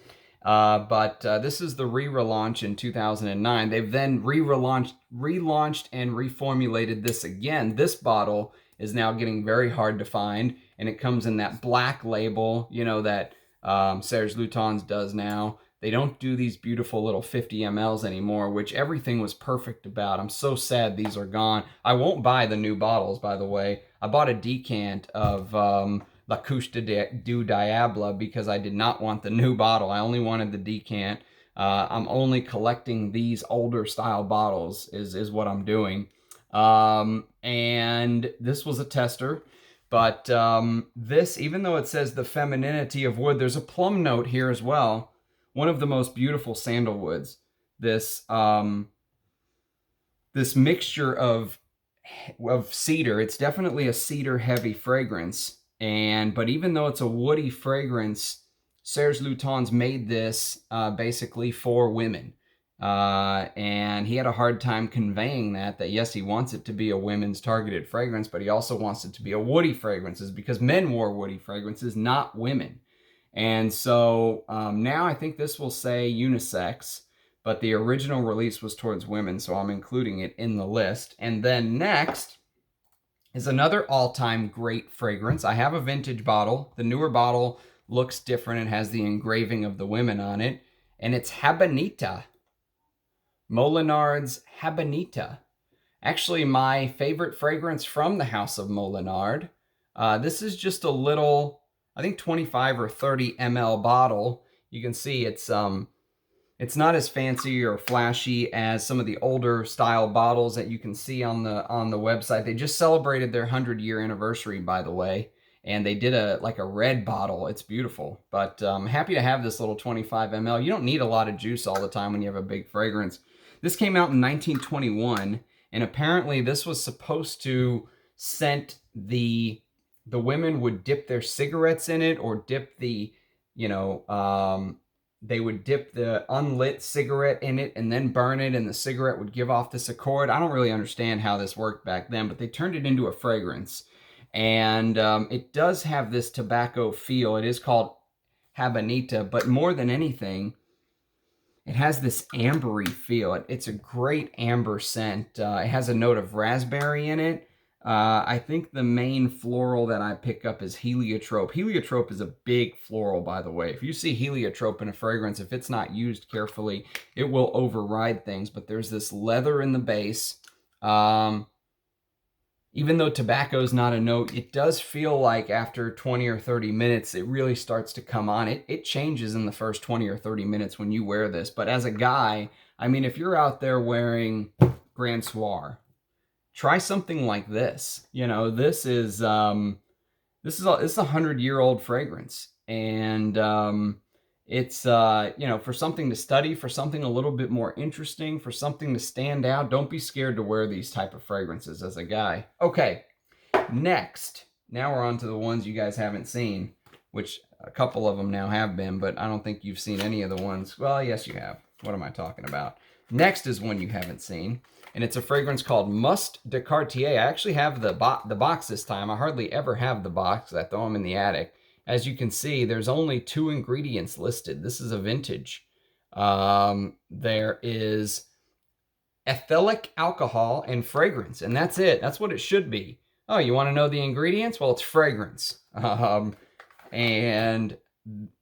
But this is the re-relaunch in 2009. They've then relaunched and reformulated this again. This bottle is now getting very hard to find, and it comes in that black label, you know, that Serge Lutens does now. They don't do these beautiful little 50 mLs anymore, which everything was perfect about. I'm so sad these are gone. I won't buy the new bottles, by the way. I bought a decant of La Couche du Diable because I did not want the new bottle. I only wanted the decant. I'm only collecting these older style bottles is what I'm doing. And this was a tester. But this, even though it says the femininity of wood, there's a plum note here as well. One of the most beautiful sandalwoods. This this mixture of cedar. It's definitely a cedar heavy fragrance. But even though it's a woody fragrance, Serge Lutens made this basically for women. And he had a hard time conveying that yes, he wants it to be a women's targeted fragrance, but he also wants it to be a woody fragrances, because men wore woody fragrances, not women. And so now I think this will say unisex, but the original release was towards women, so I'm including it in the list. And then next is another all-time great fragrance. I have a vintage bottle. The newer bottle looks different and has the engraving of the women on it, and it's Habanita. Molinard's Habanita. Actually, my favorite fragrance from the house of Molinard. This is just a little, I think 25 or 30 ml bottle. You can see it's not as fancy or flashy as some of the older style bottles that you can see on the website. They just celebrated their 100-year anniversary, by the way, and they did a red bottle. It's beautiful, but I'm happy to have this little 25 ml. You don't need a lot of juice all the time when you have a big fragrance. This came out in 1921, and apparently this was supposed to scent the women would dip their cigarettes in it, or dip the, they would dip the unlit cigarette in it and then burn it, and the cigarette would give off this accord. I don't really understand how this worked back then, but they turned it into a fragrance. And it does have this tobacco feel. It is called Habanita, but more than anything, it has this ambery feel. It's a great amber scent. It has a note of raspberry in it. I think the main floral that I pick up is heliotrope. Heliotrope is a big floral, by the way. If you see heliotrope in a fragrance, if it's not used carefully, it will override things. But there's this leather in the base. even though tobacco is not a note, it does feel like after 20 or 30 minutes, it really starts to come on. It changes in the first 20 or 30 minutes when you wear this. But as a guy, I mean, if you're out there wearing Grand Soir, try something like this. You know, this is a 100-year-old fragrance, and it's you know, for something to study, for something a little bit more interesting, for something to stand out. Don't be scared to wear these type of fragrances as a guy. Okay, next, now we're on to the ones you guys haven't seen, which a couple of them now have been, but I don't think you've seen any of the ones. Well, yes, you have. What am I talking about? Next is one you haven't seen, and it's a fragrance called Must de Cartier. I actually have the box this time. I hardly ever have the box. I throw them in the attic. As you can see, there's only 2 ingredients listed. This is a vintage. There is ethylic alcohol and fragrance, and that's it. That's what it should be. Oh, you want to know the ingredients? Well, it's fragrance. And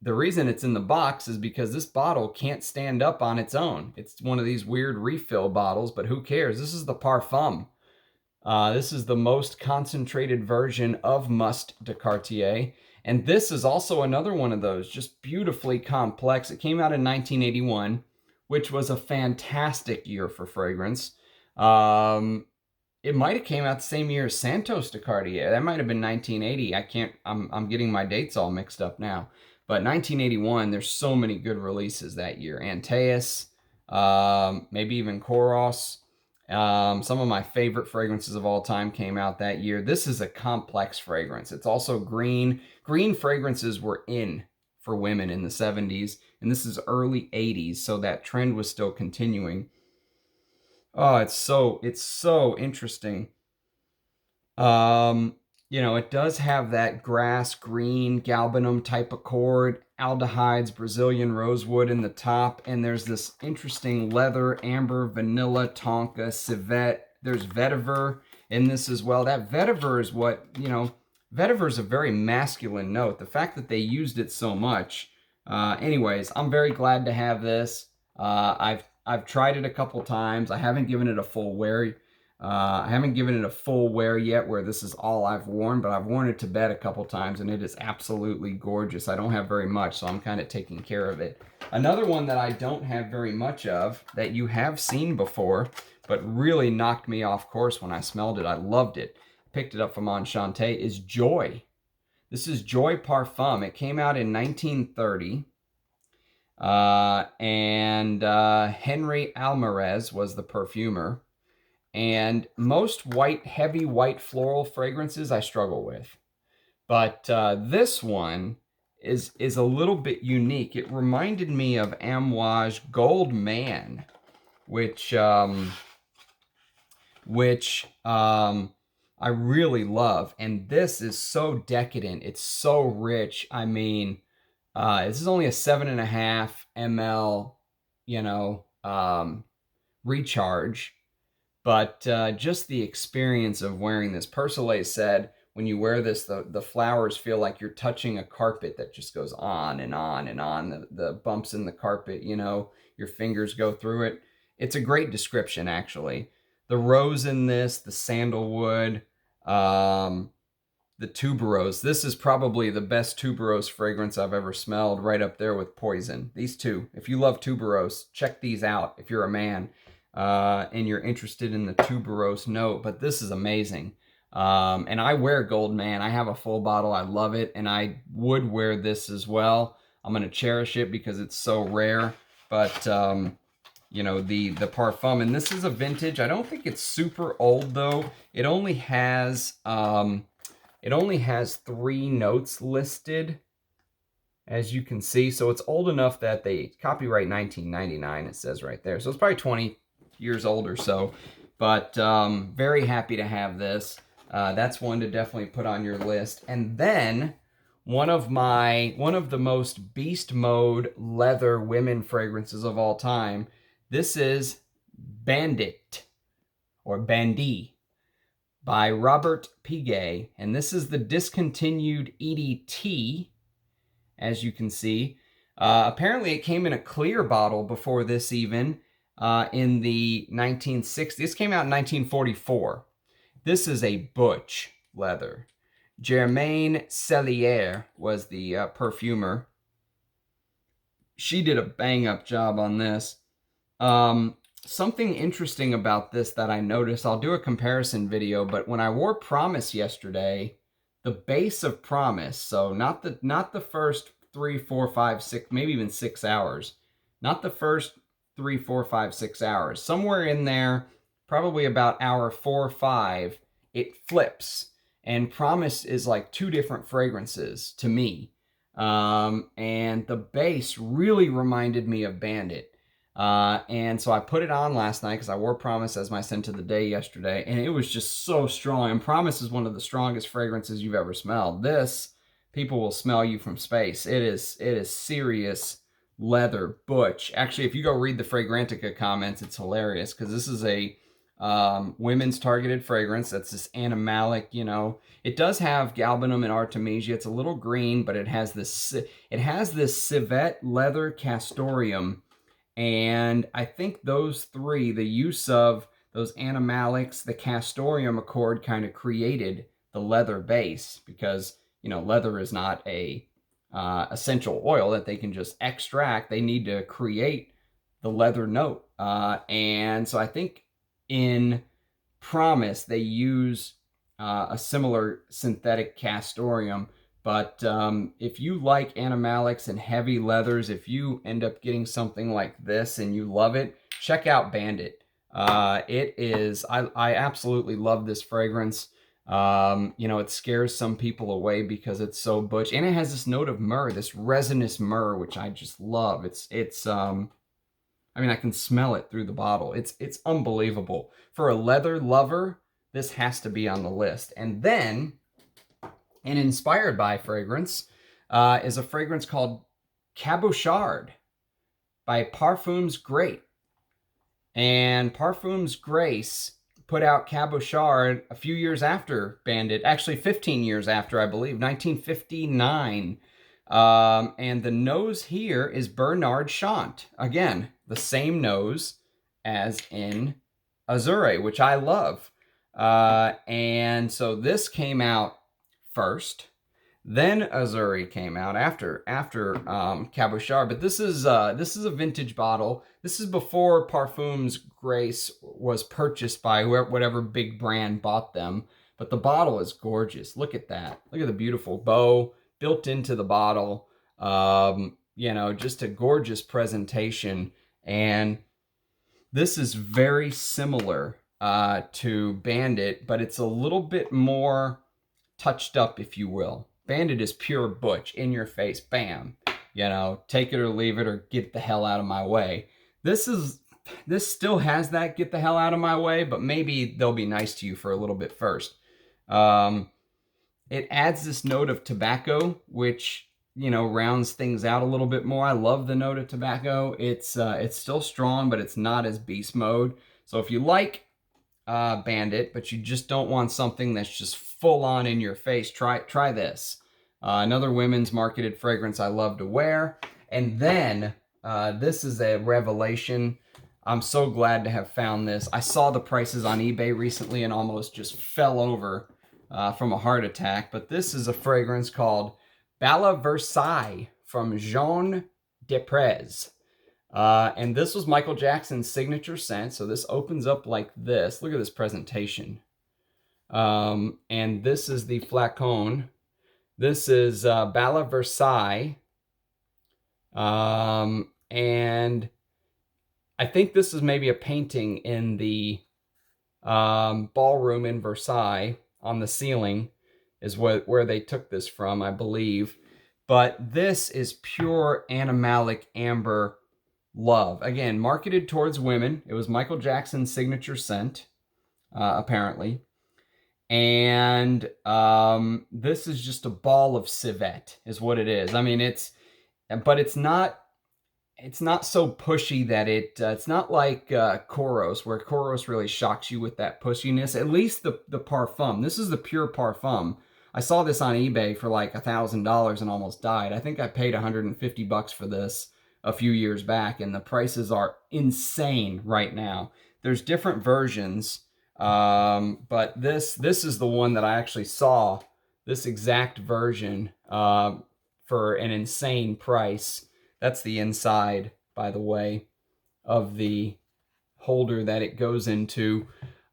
the reason it's in the box is because this bottle can't stand up on its own. It's one of these weird refill bottles, but who cares? This is the Parfum. This is the most concentrated version of Must de Cartier. And this is also another one of those, just beautifully complex. It came out in 1981, which was a fantastic year for fragrance. It might have came out the same year as Santos de Cartier. That might have been 1980. I'm getting my dates all mixed up now. But 1981, there's so many good releases that year. Antaeus, maybe even Koros. Some of my favorite fragrances of all time came out that year. This is a complex fragrance. It's also green. Green fragrances were in for women in the 70s, and this is early 80s, so that trend was still continuing. Oh, it's so interesting. You know, it does have that grass green galbanum type accord, aldehydes, Brazilian rosewood in the top, and there's this interesting leather, amber, vanilla, tonka, civet. There's vetiver in this as well. That vetiver is what, you know, vetiver is a very masculine note. The fact that they used it so much. Anyways, I'm very glad to have this. I've tried it a couple times. I haven't given it a full wear. I haven't given it a full wear yet where this is all I've worn, but I've worn it to bed a couple times and it is absolutely gorgeous. I don't have very much, so I'm kind of taking care of it. Another one that I don't have very much of that you have seen before, but really knocked me off course when I smelled it. I loved it. Picked it up from Enchante, is Joy. This is Joy Parfum. It came out in 1930. Henry Almarez was the perfumer. And most heavy white floral fragrances I struggle with. But this one is a little bit unique. It reminded me of Amouage Gold Man, which I really love. And this is so decadent. It's so rich. I mean, this is only a 7.5 ml, you know, recharge. But just the experience of wearing this. Persolet said, when you wear this, the flowers feel like you're touching a carpet that just goes on and on and on. The bumps in the carpet, you know, your fingers go through it. It's a great description, actually. The rose in this, the sandalwood, the tuberose. This is probably the best tuberose fragrance I've ever smelled, right up there with Poison. These two. If you love tuberose, check these out if you're a man. And you're interested in the tuberose note, but this is amazing. And I wear Gold Man. I have a full bottle. I love it, and I would wear this as well. I'm gonna cherish it because it's so rare. But you know, the Parfum, and this is a vintage. I don't think it's super old though. It only has 3 notes listed, as you can see. So it's old enough that they copyright 1999. It says right there. So it's probably 20 years old or so, but very happy to have this. That's one to definitely put on your list. And then one of the most beast mode leather women fragrances of all time. This is Bandit or Bandit by Robert Piguet, and this is the discontinued EDT, as you can see. Apparently it came in a clear bottle before this even. In the 1960s. This came out in 1944. This is a butch leather. Germaine Cellier was the perfumer. She did a bang-up job on this. Something interesting about this that I noticed, I'll do a comparison video, but when I wore Promise yesterday, the base of Promise, so not the first 3, 4, 5, 6, maybe even 6 hours, not the first 3, 4, 5, 6 hours, somewhere in there, probably about hour 4 or 5, it flips. And Promise is like 2 different fragrances to me. And the base really reminded me of Bandit. And so I put it on last night because I wore Promise as my scent of the day yesterday, and it was just so strong. And Promise is one of the strongest fragrances you've ever smelled. This, people will smell you from space. It is serious leather butch. Actually, if you go read the Fragrantica comments, it's hilarious because this is a women's targeted fragrance. That's this animalic, you know. It does have galbanum and artemisia. It's a little green, but it has this civet leather castoreum. And I think those three, the use of those animalics, the castoreum accord, kind of created the leather base because, you know, leather is not a essential oil that they can just extract. They need to create the leather note. And so I think in Promise, they use a similar synthetic castoreum. But if you like animalics and heavy leathers, if you end up getting something like this and you love it, check out Bandit. It is, I absolutely love this fragrance. You know, it scares some people away because it's so butch. And it has this note of myrrh, this resinous myrrh, which I just love. I mean, I can smell it through the bottle. It's unbelievable. For a leather lover, this has to be on the list. And then, and inspired by fragrance, is a fragrance called Cabochard by Parfums Great. And Parfums Grace put out Cabochard a few years after Bandit, actually 15 years after, I believe, 1959. And the nose here is Bernard Chant. Again, the same nose as in Azure, which I love. And so this came out first, then Azure came out after Cabochard. But this is a vintage bottle. This is before Parfums Grace was purchased by whatever big brand bought them. But the bottle is gorgeous. Look at that. Look at the beautiful bow built into the bottle. You know, just a gorgeous presentation. And this is very similar to Bandit, but it's a little bit more touched up, if you will. Bandit is pure butch, in your face, bam. You know, take it or leave it, or get the hell out of my way. This still has that get the hell out of my way, but maybe they'll be nice to you for a little bit first. It adds this note of tobacco, which, you know, rounds things out a little bit more. I love the note of tobacco. It's still strong, but it's not as beast mode. So if you like Bandit, but you just don't want something that's just full on in your face, try this. Another women's marketed fragrance I love to wear. And then this is a revelation. I'm so glad to have found this. I saw the prices on eBay recently and almost just fell over from a heart attack. But this is a fragrance called Bala Versailles from Jean Pateau. And this was Michael Jackson's signature scent. So this opens up like this. Look at this presentation. And this is the flacon. This is Bala Versailles. And I think this is maybe a painting in the ballroom in Versailles on the ceiling is where they took this from, I believe. But this is pure animalic amber love. Again, marketed towards women. It was Michael Jackson's signature scent, apparently. And this is just a ball of civet, is what it is. I mean, but it's not so pushy that it's not like Koros, where Koros really shocks you with that pushiness. At least the Parfum. This is the pure Parfum. I saw this on eBay for like $1,000 and almost died. I think I paid $150 for this a few years back, and the prices are insane right now. There's different versions. But this is the one that I actually saw, this exact version, for an insane price. That's the inside, by the way, of the holder that it goes into.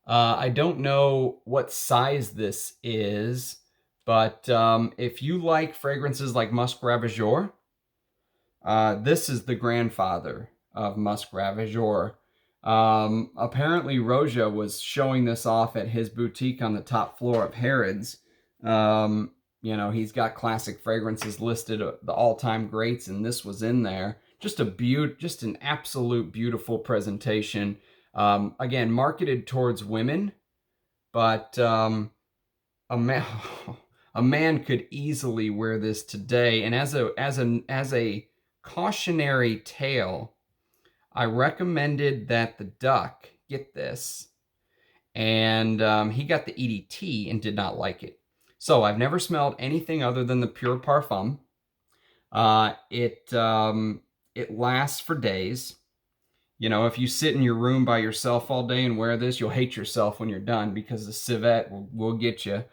I don't know what size this is, but if you like fragrances like Musc Ravageur, this is the grandfather of Musc Ravageur. Apparently Roja was showing this off at his boutique on the top floor of Harrods. You know, he's got classic fragrances listed, the all-time greats, and this was in there. Just an absolute beautiful presentation. Again, marketed towards women, but a man a man could easily wear this today. And as a cautionary tale, I recommended that the duck get this, and he got the EDT and did not like it. So I've never smelled anything other than the pure Parfum. It lasts for days. You know, if you sit in your room by yourself all day and wear this, you'll hate yourself when you're done, because the civet will get you.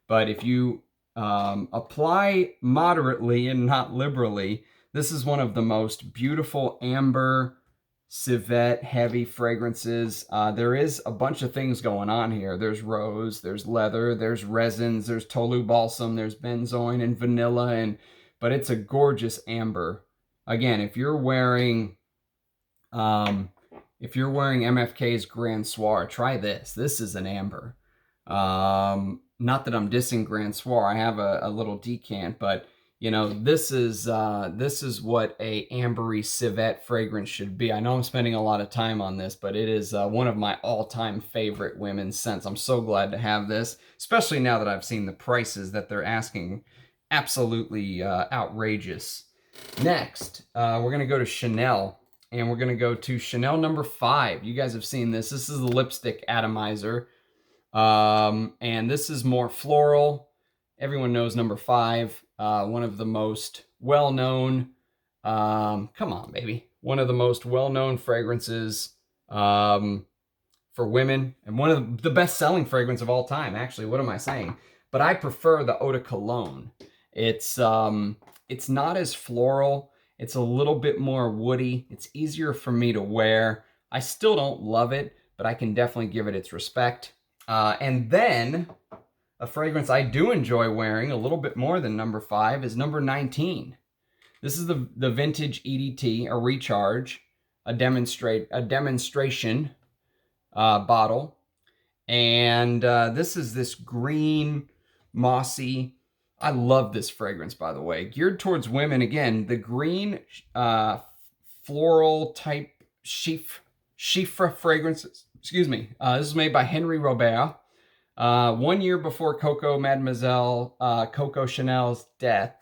But if you apply moderately and not liberally, this is one of the most beautiful amber civet heavy fragrances. There is a bunch of things going on here. There's rose, there's leather, there's resins, there's tolu balsam, there's benzoin and vanilla, but it's a gorgeous amber. Again, if you're wearing MFK's Grand Soir, try this. This is an amber. Not that I'm dissing Grand Soir. I have a little decant, but you know, this is what a ambery civet fragrance should be. I know I'm spending a lot of time on this, but it is one of my all-time favorite women's scents. I'm so glad to have this, especially now that I've seen the prices that they're asking. Absolutely outrageous. Next, we're gonna go to Chanel, and we're gonna go to Chanel number 5. You guys have seen this. This is the lipstick atomizer, and this is more floral. Everyone knows number 5. One of the most well-known, come on, baby. One of the most well-known fragrances for women, and one of the best-selling fragrance of all time, actually. What am I saying? But I prefer the Eau de Cologne. It's not as floral. It's a little bit more woody. It's easier for me to wear. I still don't love it, but I can definitely give it its respect. And then a fragrance I do enjoy wearing a little bit more than number 5 is number 19. This is the vintage EDT, a recharge, a demonstration bottle. And this is this green, mossy. I love this fragrance, by the way. Geared towards women. Again, the green floral type chiffre fragrances. Excuse me. This is made by Henry Robert. 1 year before Coco Chanel's death.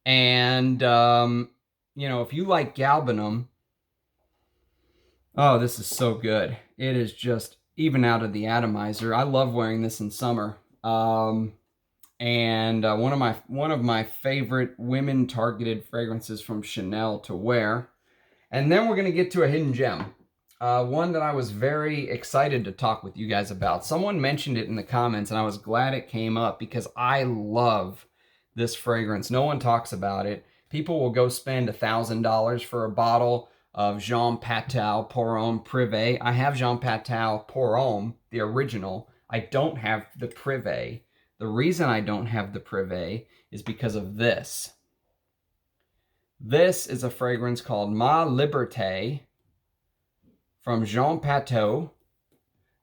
And, you know, if you like galbanum, oh, this is so good. It is just even out of the atomizer. I love wearing this in summer. And one of my favorite women targeted fragrances from Chanel to wear. And then we're going to get to a hidden gem. One that I was very excited to talk with you guys about. Someone mentioned it in the comments, and I was glad it came up because I love this fragrance. No one talks about it. People will go spend $1,000 for a bottle of Jean Pateau Pour Homme Privé. I have Jean Pateau Pour Homme, the original. I don't have the Privé. The reason I don't have the Privé is because of this. This is a fragrance called Ma Liberté from Jean Pateau.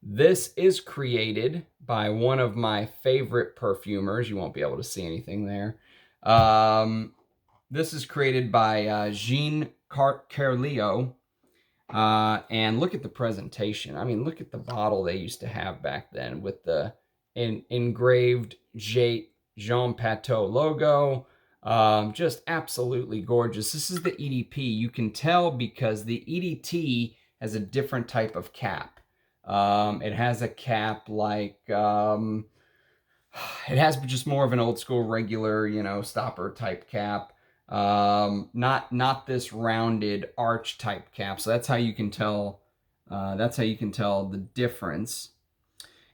This is created by one of my favorite perfumers. You won't be able to see anything there. This is created by Jean Cartier. And look at the presentation. I mean, look at the bottle they used to have back then with the engraved Jean Pateau logo. Just absolutely gorgeous. This is the EDP. You can tell because the EDT has a different type of cap. It has a cap like, it has just more of an old school regular, you know, stopper type cap. Not this rounded arch type cap. So that's how you can tell, the difference.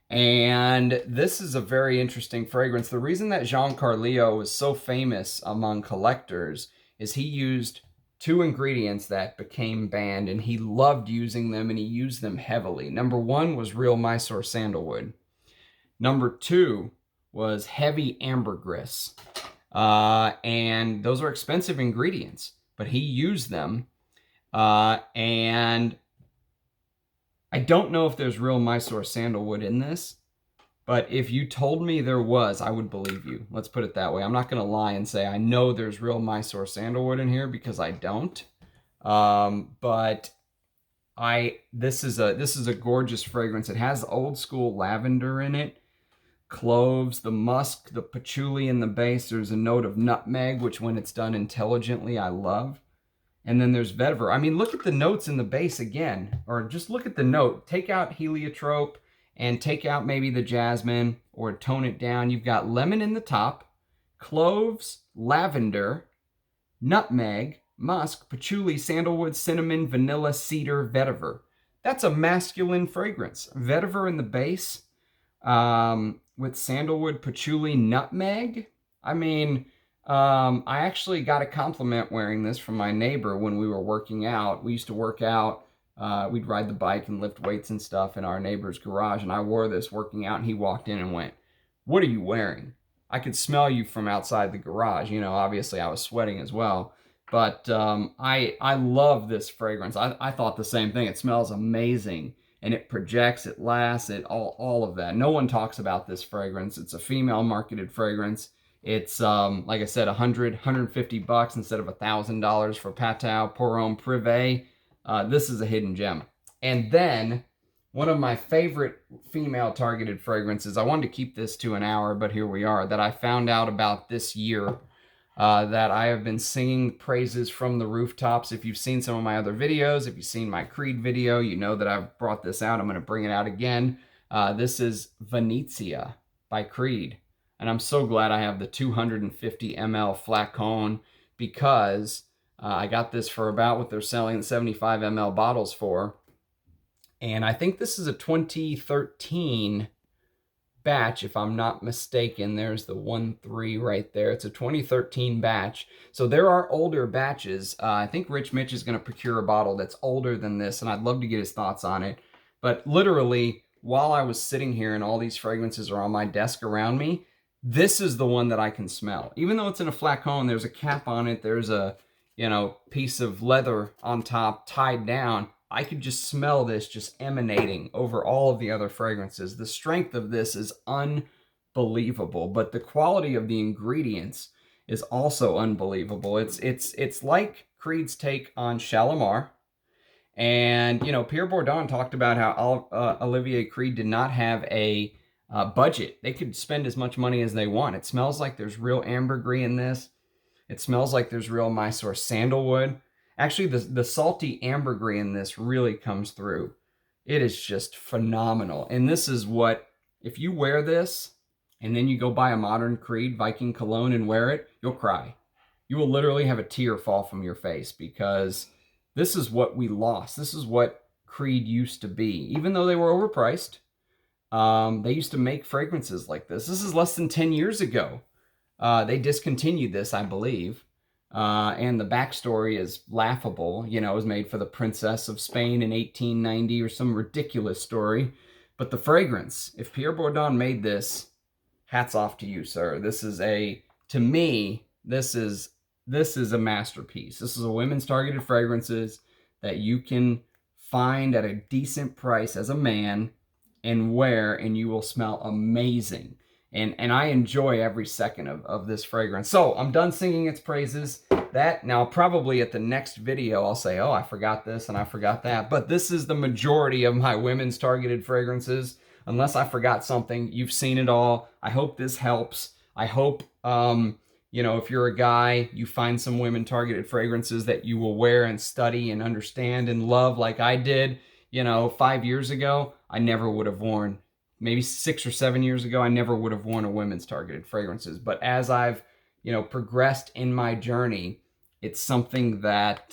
And this is a very interesting fragrance. The reason that Jean Carlio was so famous among collectors is he used two ingredients that became banned, and he loved using them, and he used them heavily. Number one was real Mysore sandalwood. Number two was heavy ambergris. And those are expensive ingredients, but he used them. And I don't know if there's real Mysore sandalwood in this, but if you told me there was, I would believe you. Let's put it that way. I'm not going to lie and say I know there's real Mysore sandalwood in here, because I don't. But this is a gorgeous fragrance. It has old school lavender in it, cloves, the musk, the patchouli in the base. There's a note of nutmeg, which when it's done intelligently, I love. And then there's vetiver. I mean, look at the notes in the base again, or just look at the note. Take out heliotrope and take out maybe the jasmine, or tone it down. You've got lemon in the top, cloves, lavender, nutmeg, musk, patchouli, sandalwood, cinnamon, vanilla, cedar, vetiver. That's a masculine fragrance. Vetiver in the base, with sandalwood, patchouli, nutmeg. I mean, I actually got a compliment wearing this from my neighbor when we were working out. We used to work out. We'd ride the bike and lift weights and stuff in our neighbor's garage, and I wore this working out, and he walked in and went, "What are you wearing? I could smell you from outside the garage." You know, obviously I was sweating as well. But I love this fragrance. I thought the same thing. It smells amazing, and it projects, it lasts, all of that. No one talks about this fragrance. It's a female marketed fragrance. It's, like I said, $150 instead of $1,000 for Patou Pour Homme Privé. This is a hidden gem. And then, one of my favorite female targeted fragrances, I wanted to keep this to an hour, but here we are, that I found out about this year, that I have been singing praises from the rooftops. If you've seen some of my other videos, if you've seen my Creed video, you know that I've brought this out. I'm going to bring it out again. This is Venezia by Creed. And I'm so glad I have the 250 ml flacon, because I got this for about what they're selling the 75 ml bottles for. And I think this is a 2013 batch, if I'm not mistaken. There's the 1-3 right there. It's a 2013 batch. So there are older batches. I think Rich Mitch is going to procure a bottle that's older than this, and I'd love to get his thoughts on it. But literally, while I was sitting here and all these fragrances are on my desk around me, this is the one that I can smell. Even though it's in a flacon, there's a cap on it, there's a, you know, piece of leather on top tied down. I could just smell this just emanating over all of the other fragrances. The strength of this is unbelievable, but the quality of the ingredients is also unbelievable. It's like Creed's take on Shalimar. And, you know, Pierre Bourdon talked about how Olivier Creed did not have a budget. They could spend as much money as they want. It smells like there's real ambergris in this. It smells like there's real Mysore sandalwood. Actually, the salty ambergris in this really comes through. It is just phenomenal. And this is what, if you wear this and then you go buy a modern Creed Viking cologne and wear it, you'll cry. You will literally have a tear fall from your face, because this is what we lost. This is what Creed used to be. Even though they were overpriced, they used to make fragrances like this. This is less than 10 years ago. They discontinued this, I believe. And the backstory is laughable. You know, it was made for the Princess of Spain in 1890 or some ridiculous story. But the fragrance, if Pierre Bourdon made this, hats off to you, sir. This is to me, this is a masterpiece. This is a women's targeted fragrances that you can find at a decent price as a man and wear, and you will smell amazing. And I enjoy every second of this fragrance. So I'm done singing its praises. Now probably at the next video, I'll say, oh, I forgot this and I forgot that. But this is the majority of my women's targeted fragrances. Unless I forgot something, you've seen it all. I hope this helps. I hope, you know, if you're a guy, you find some women targeted fragrances that you will wear and study and understand and love like I did. You know, 5 years ago, I never would have worn, maybe 6 or 7 years ago, I never would have worn a women's targeted fragrances. But as I've, you know, progressed in my journey, it's something that,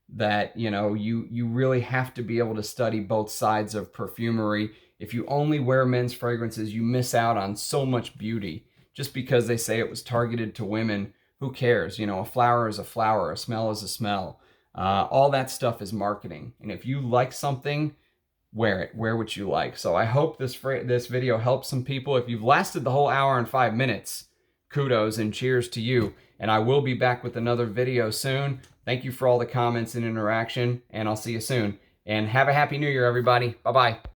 that, you know, you really have to be able to study both sides of perfumery If you only wear men's fragrances, you miss out on so much beauty. Just because they say it was targeted to women, who cares? You know, a flower is a flower, a smell is a smell. All that stuff is marketing. And if you like something, wear it. Wear what you like. So I hope this video helps some people. If you've lasted the whole hour and 5 minutes, kudos and cheers to you. And I will be back with another video soon. Thank you for all the comments and interaction, and I'll see you soon. And have a happy new year, everybody. Bye-bye.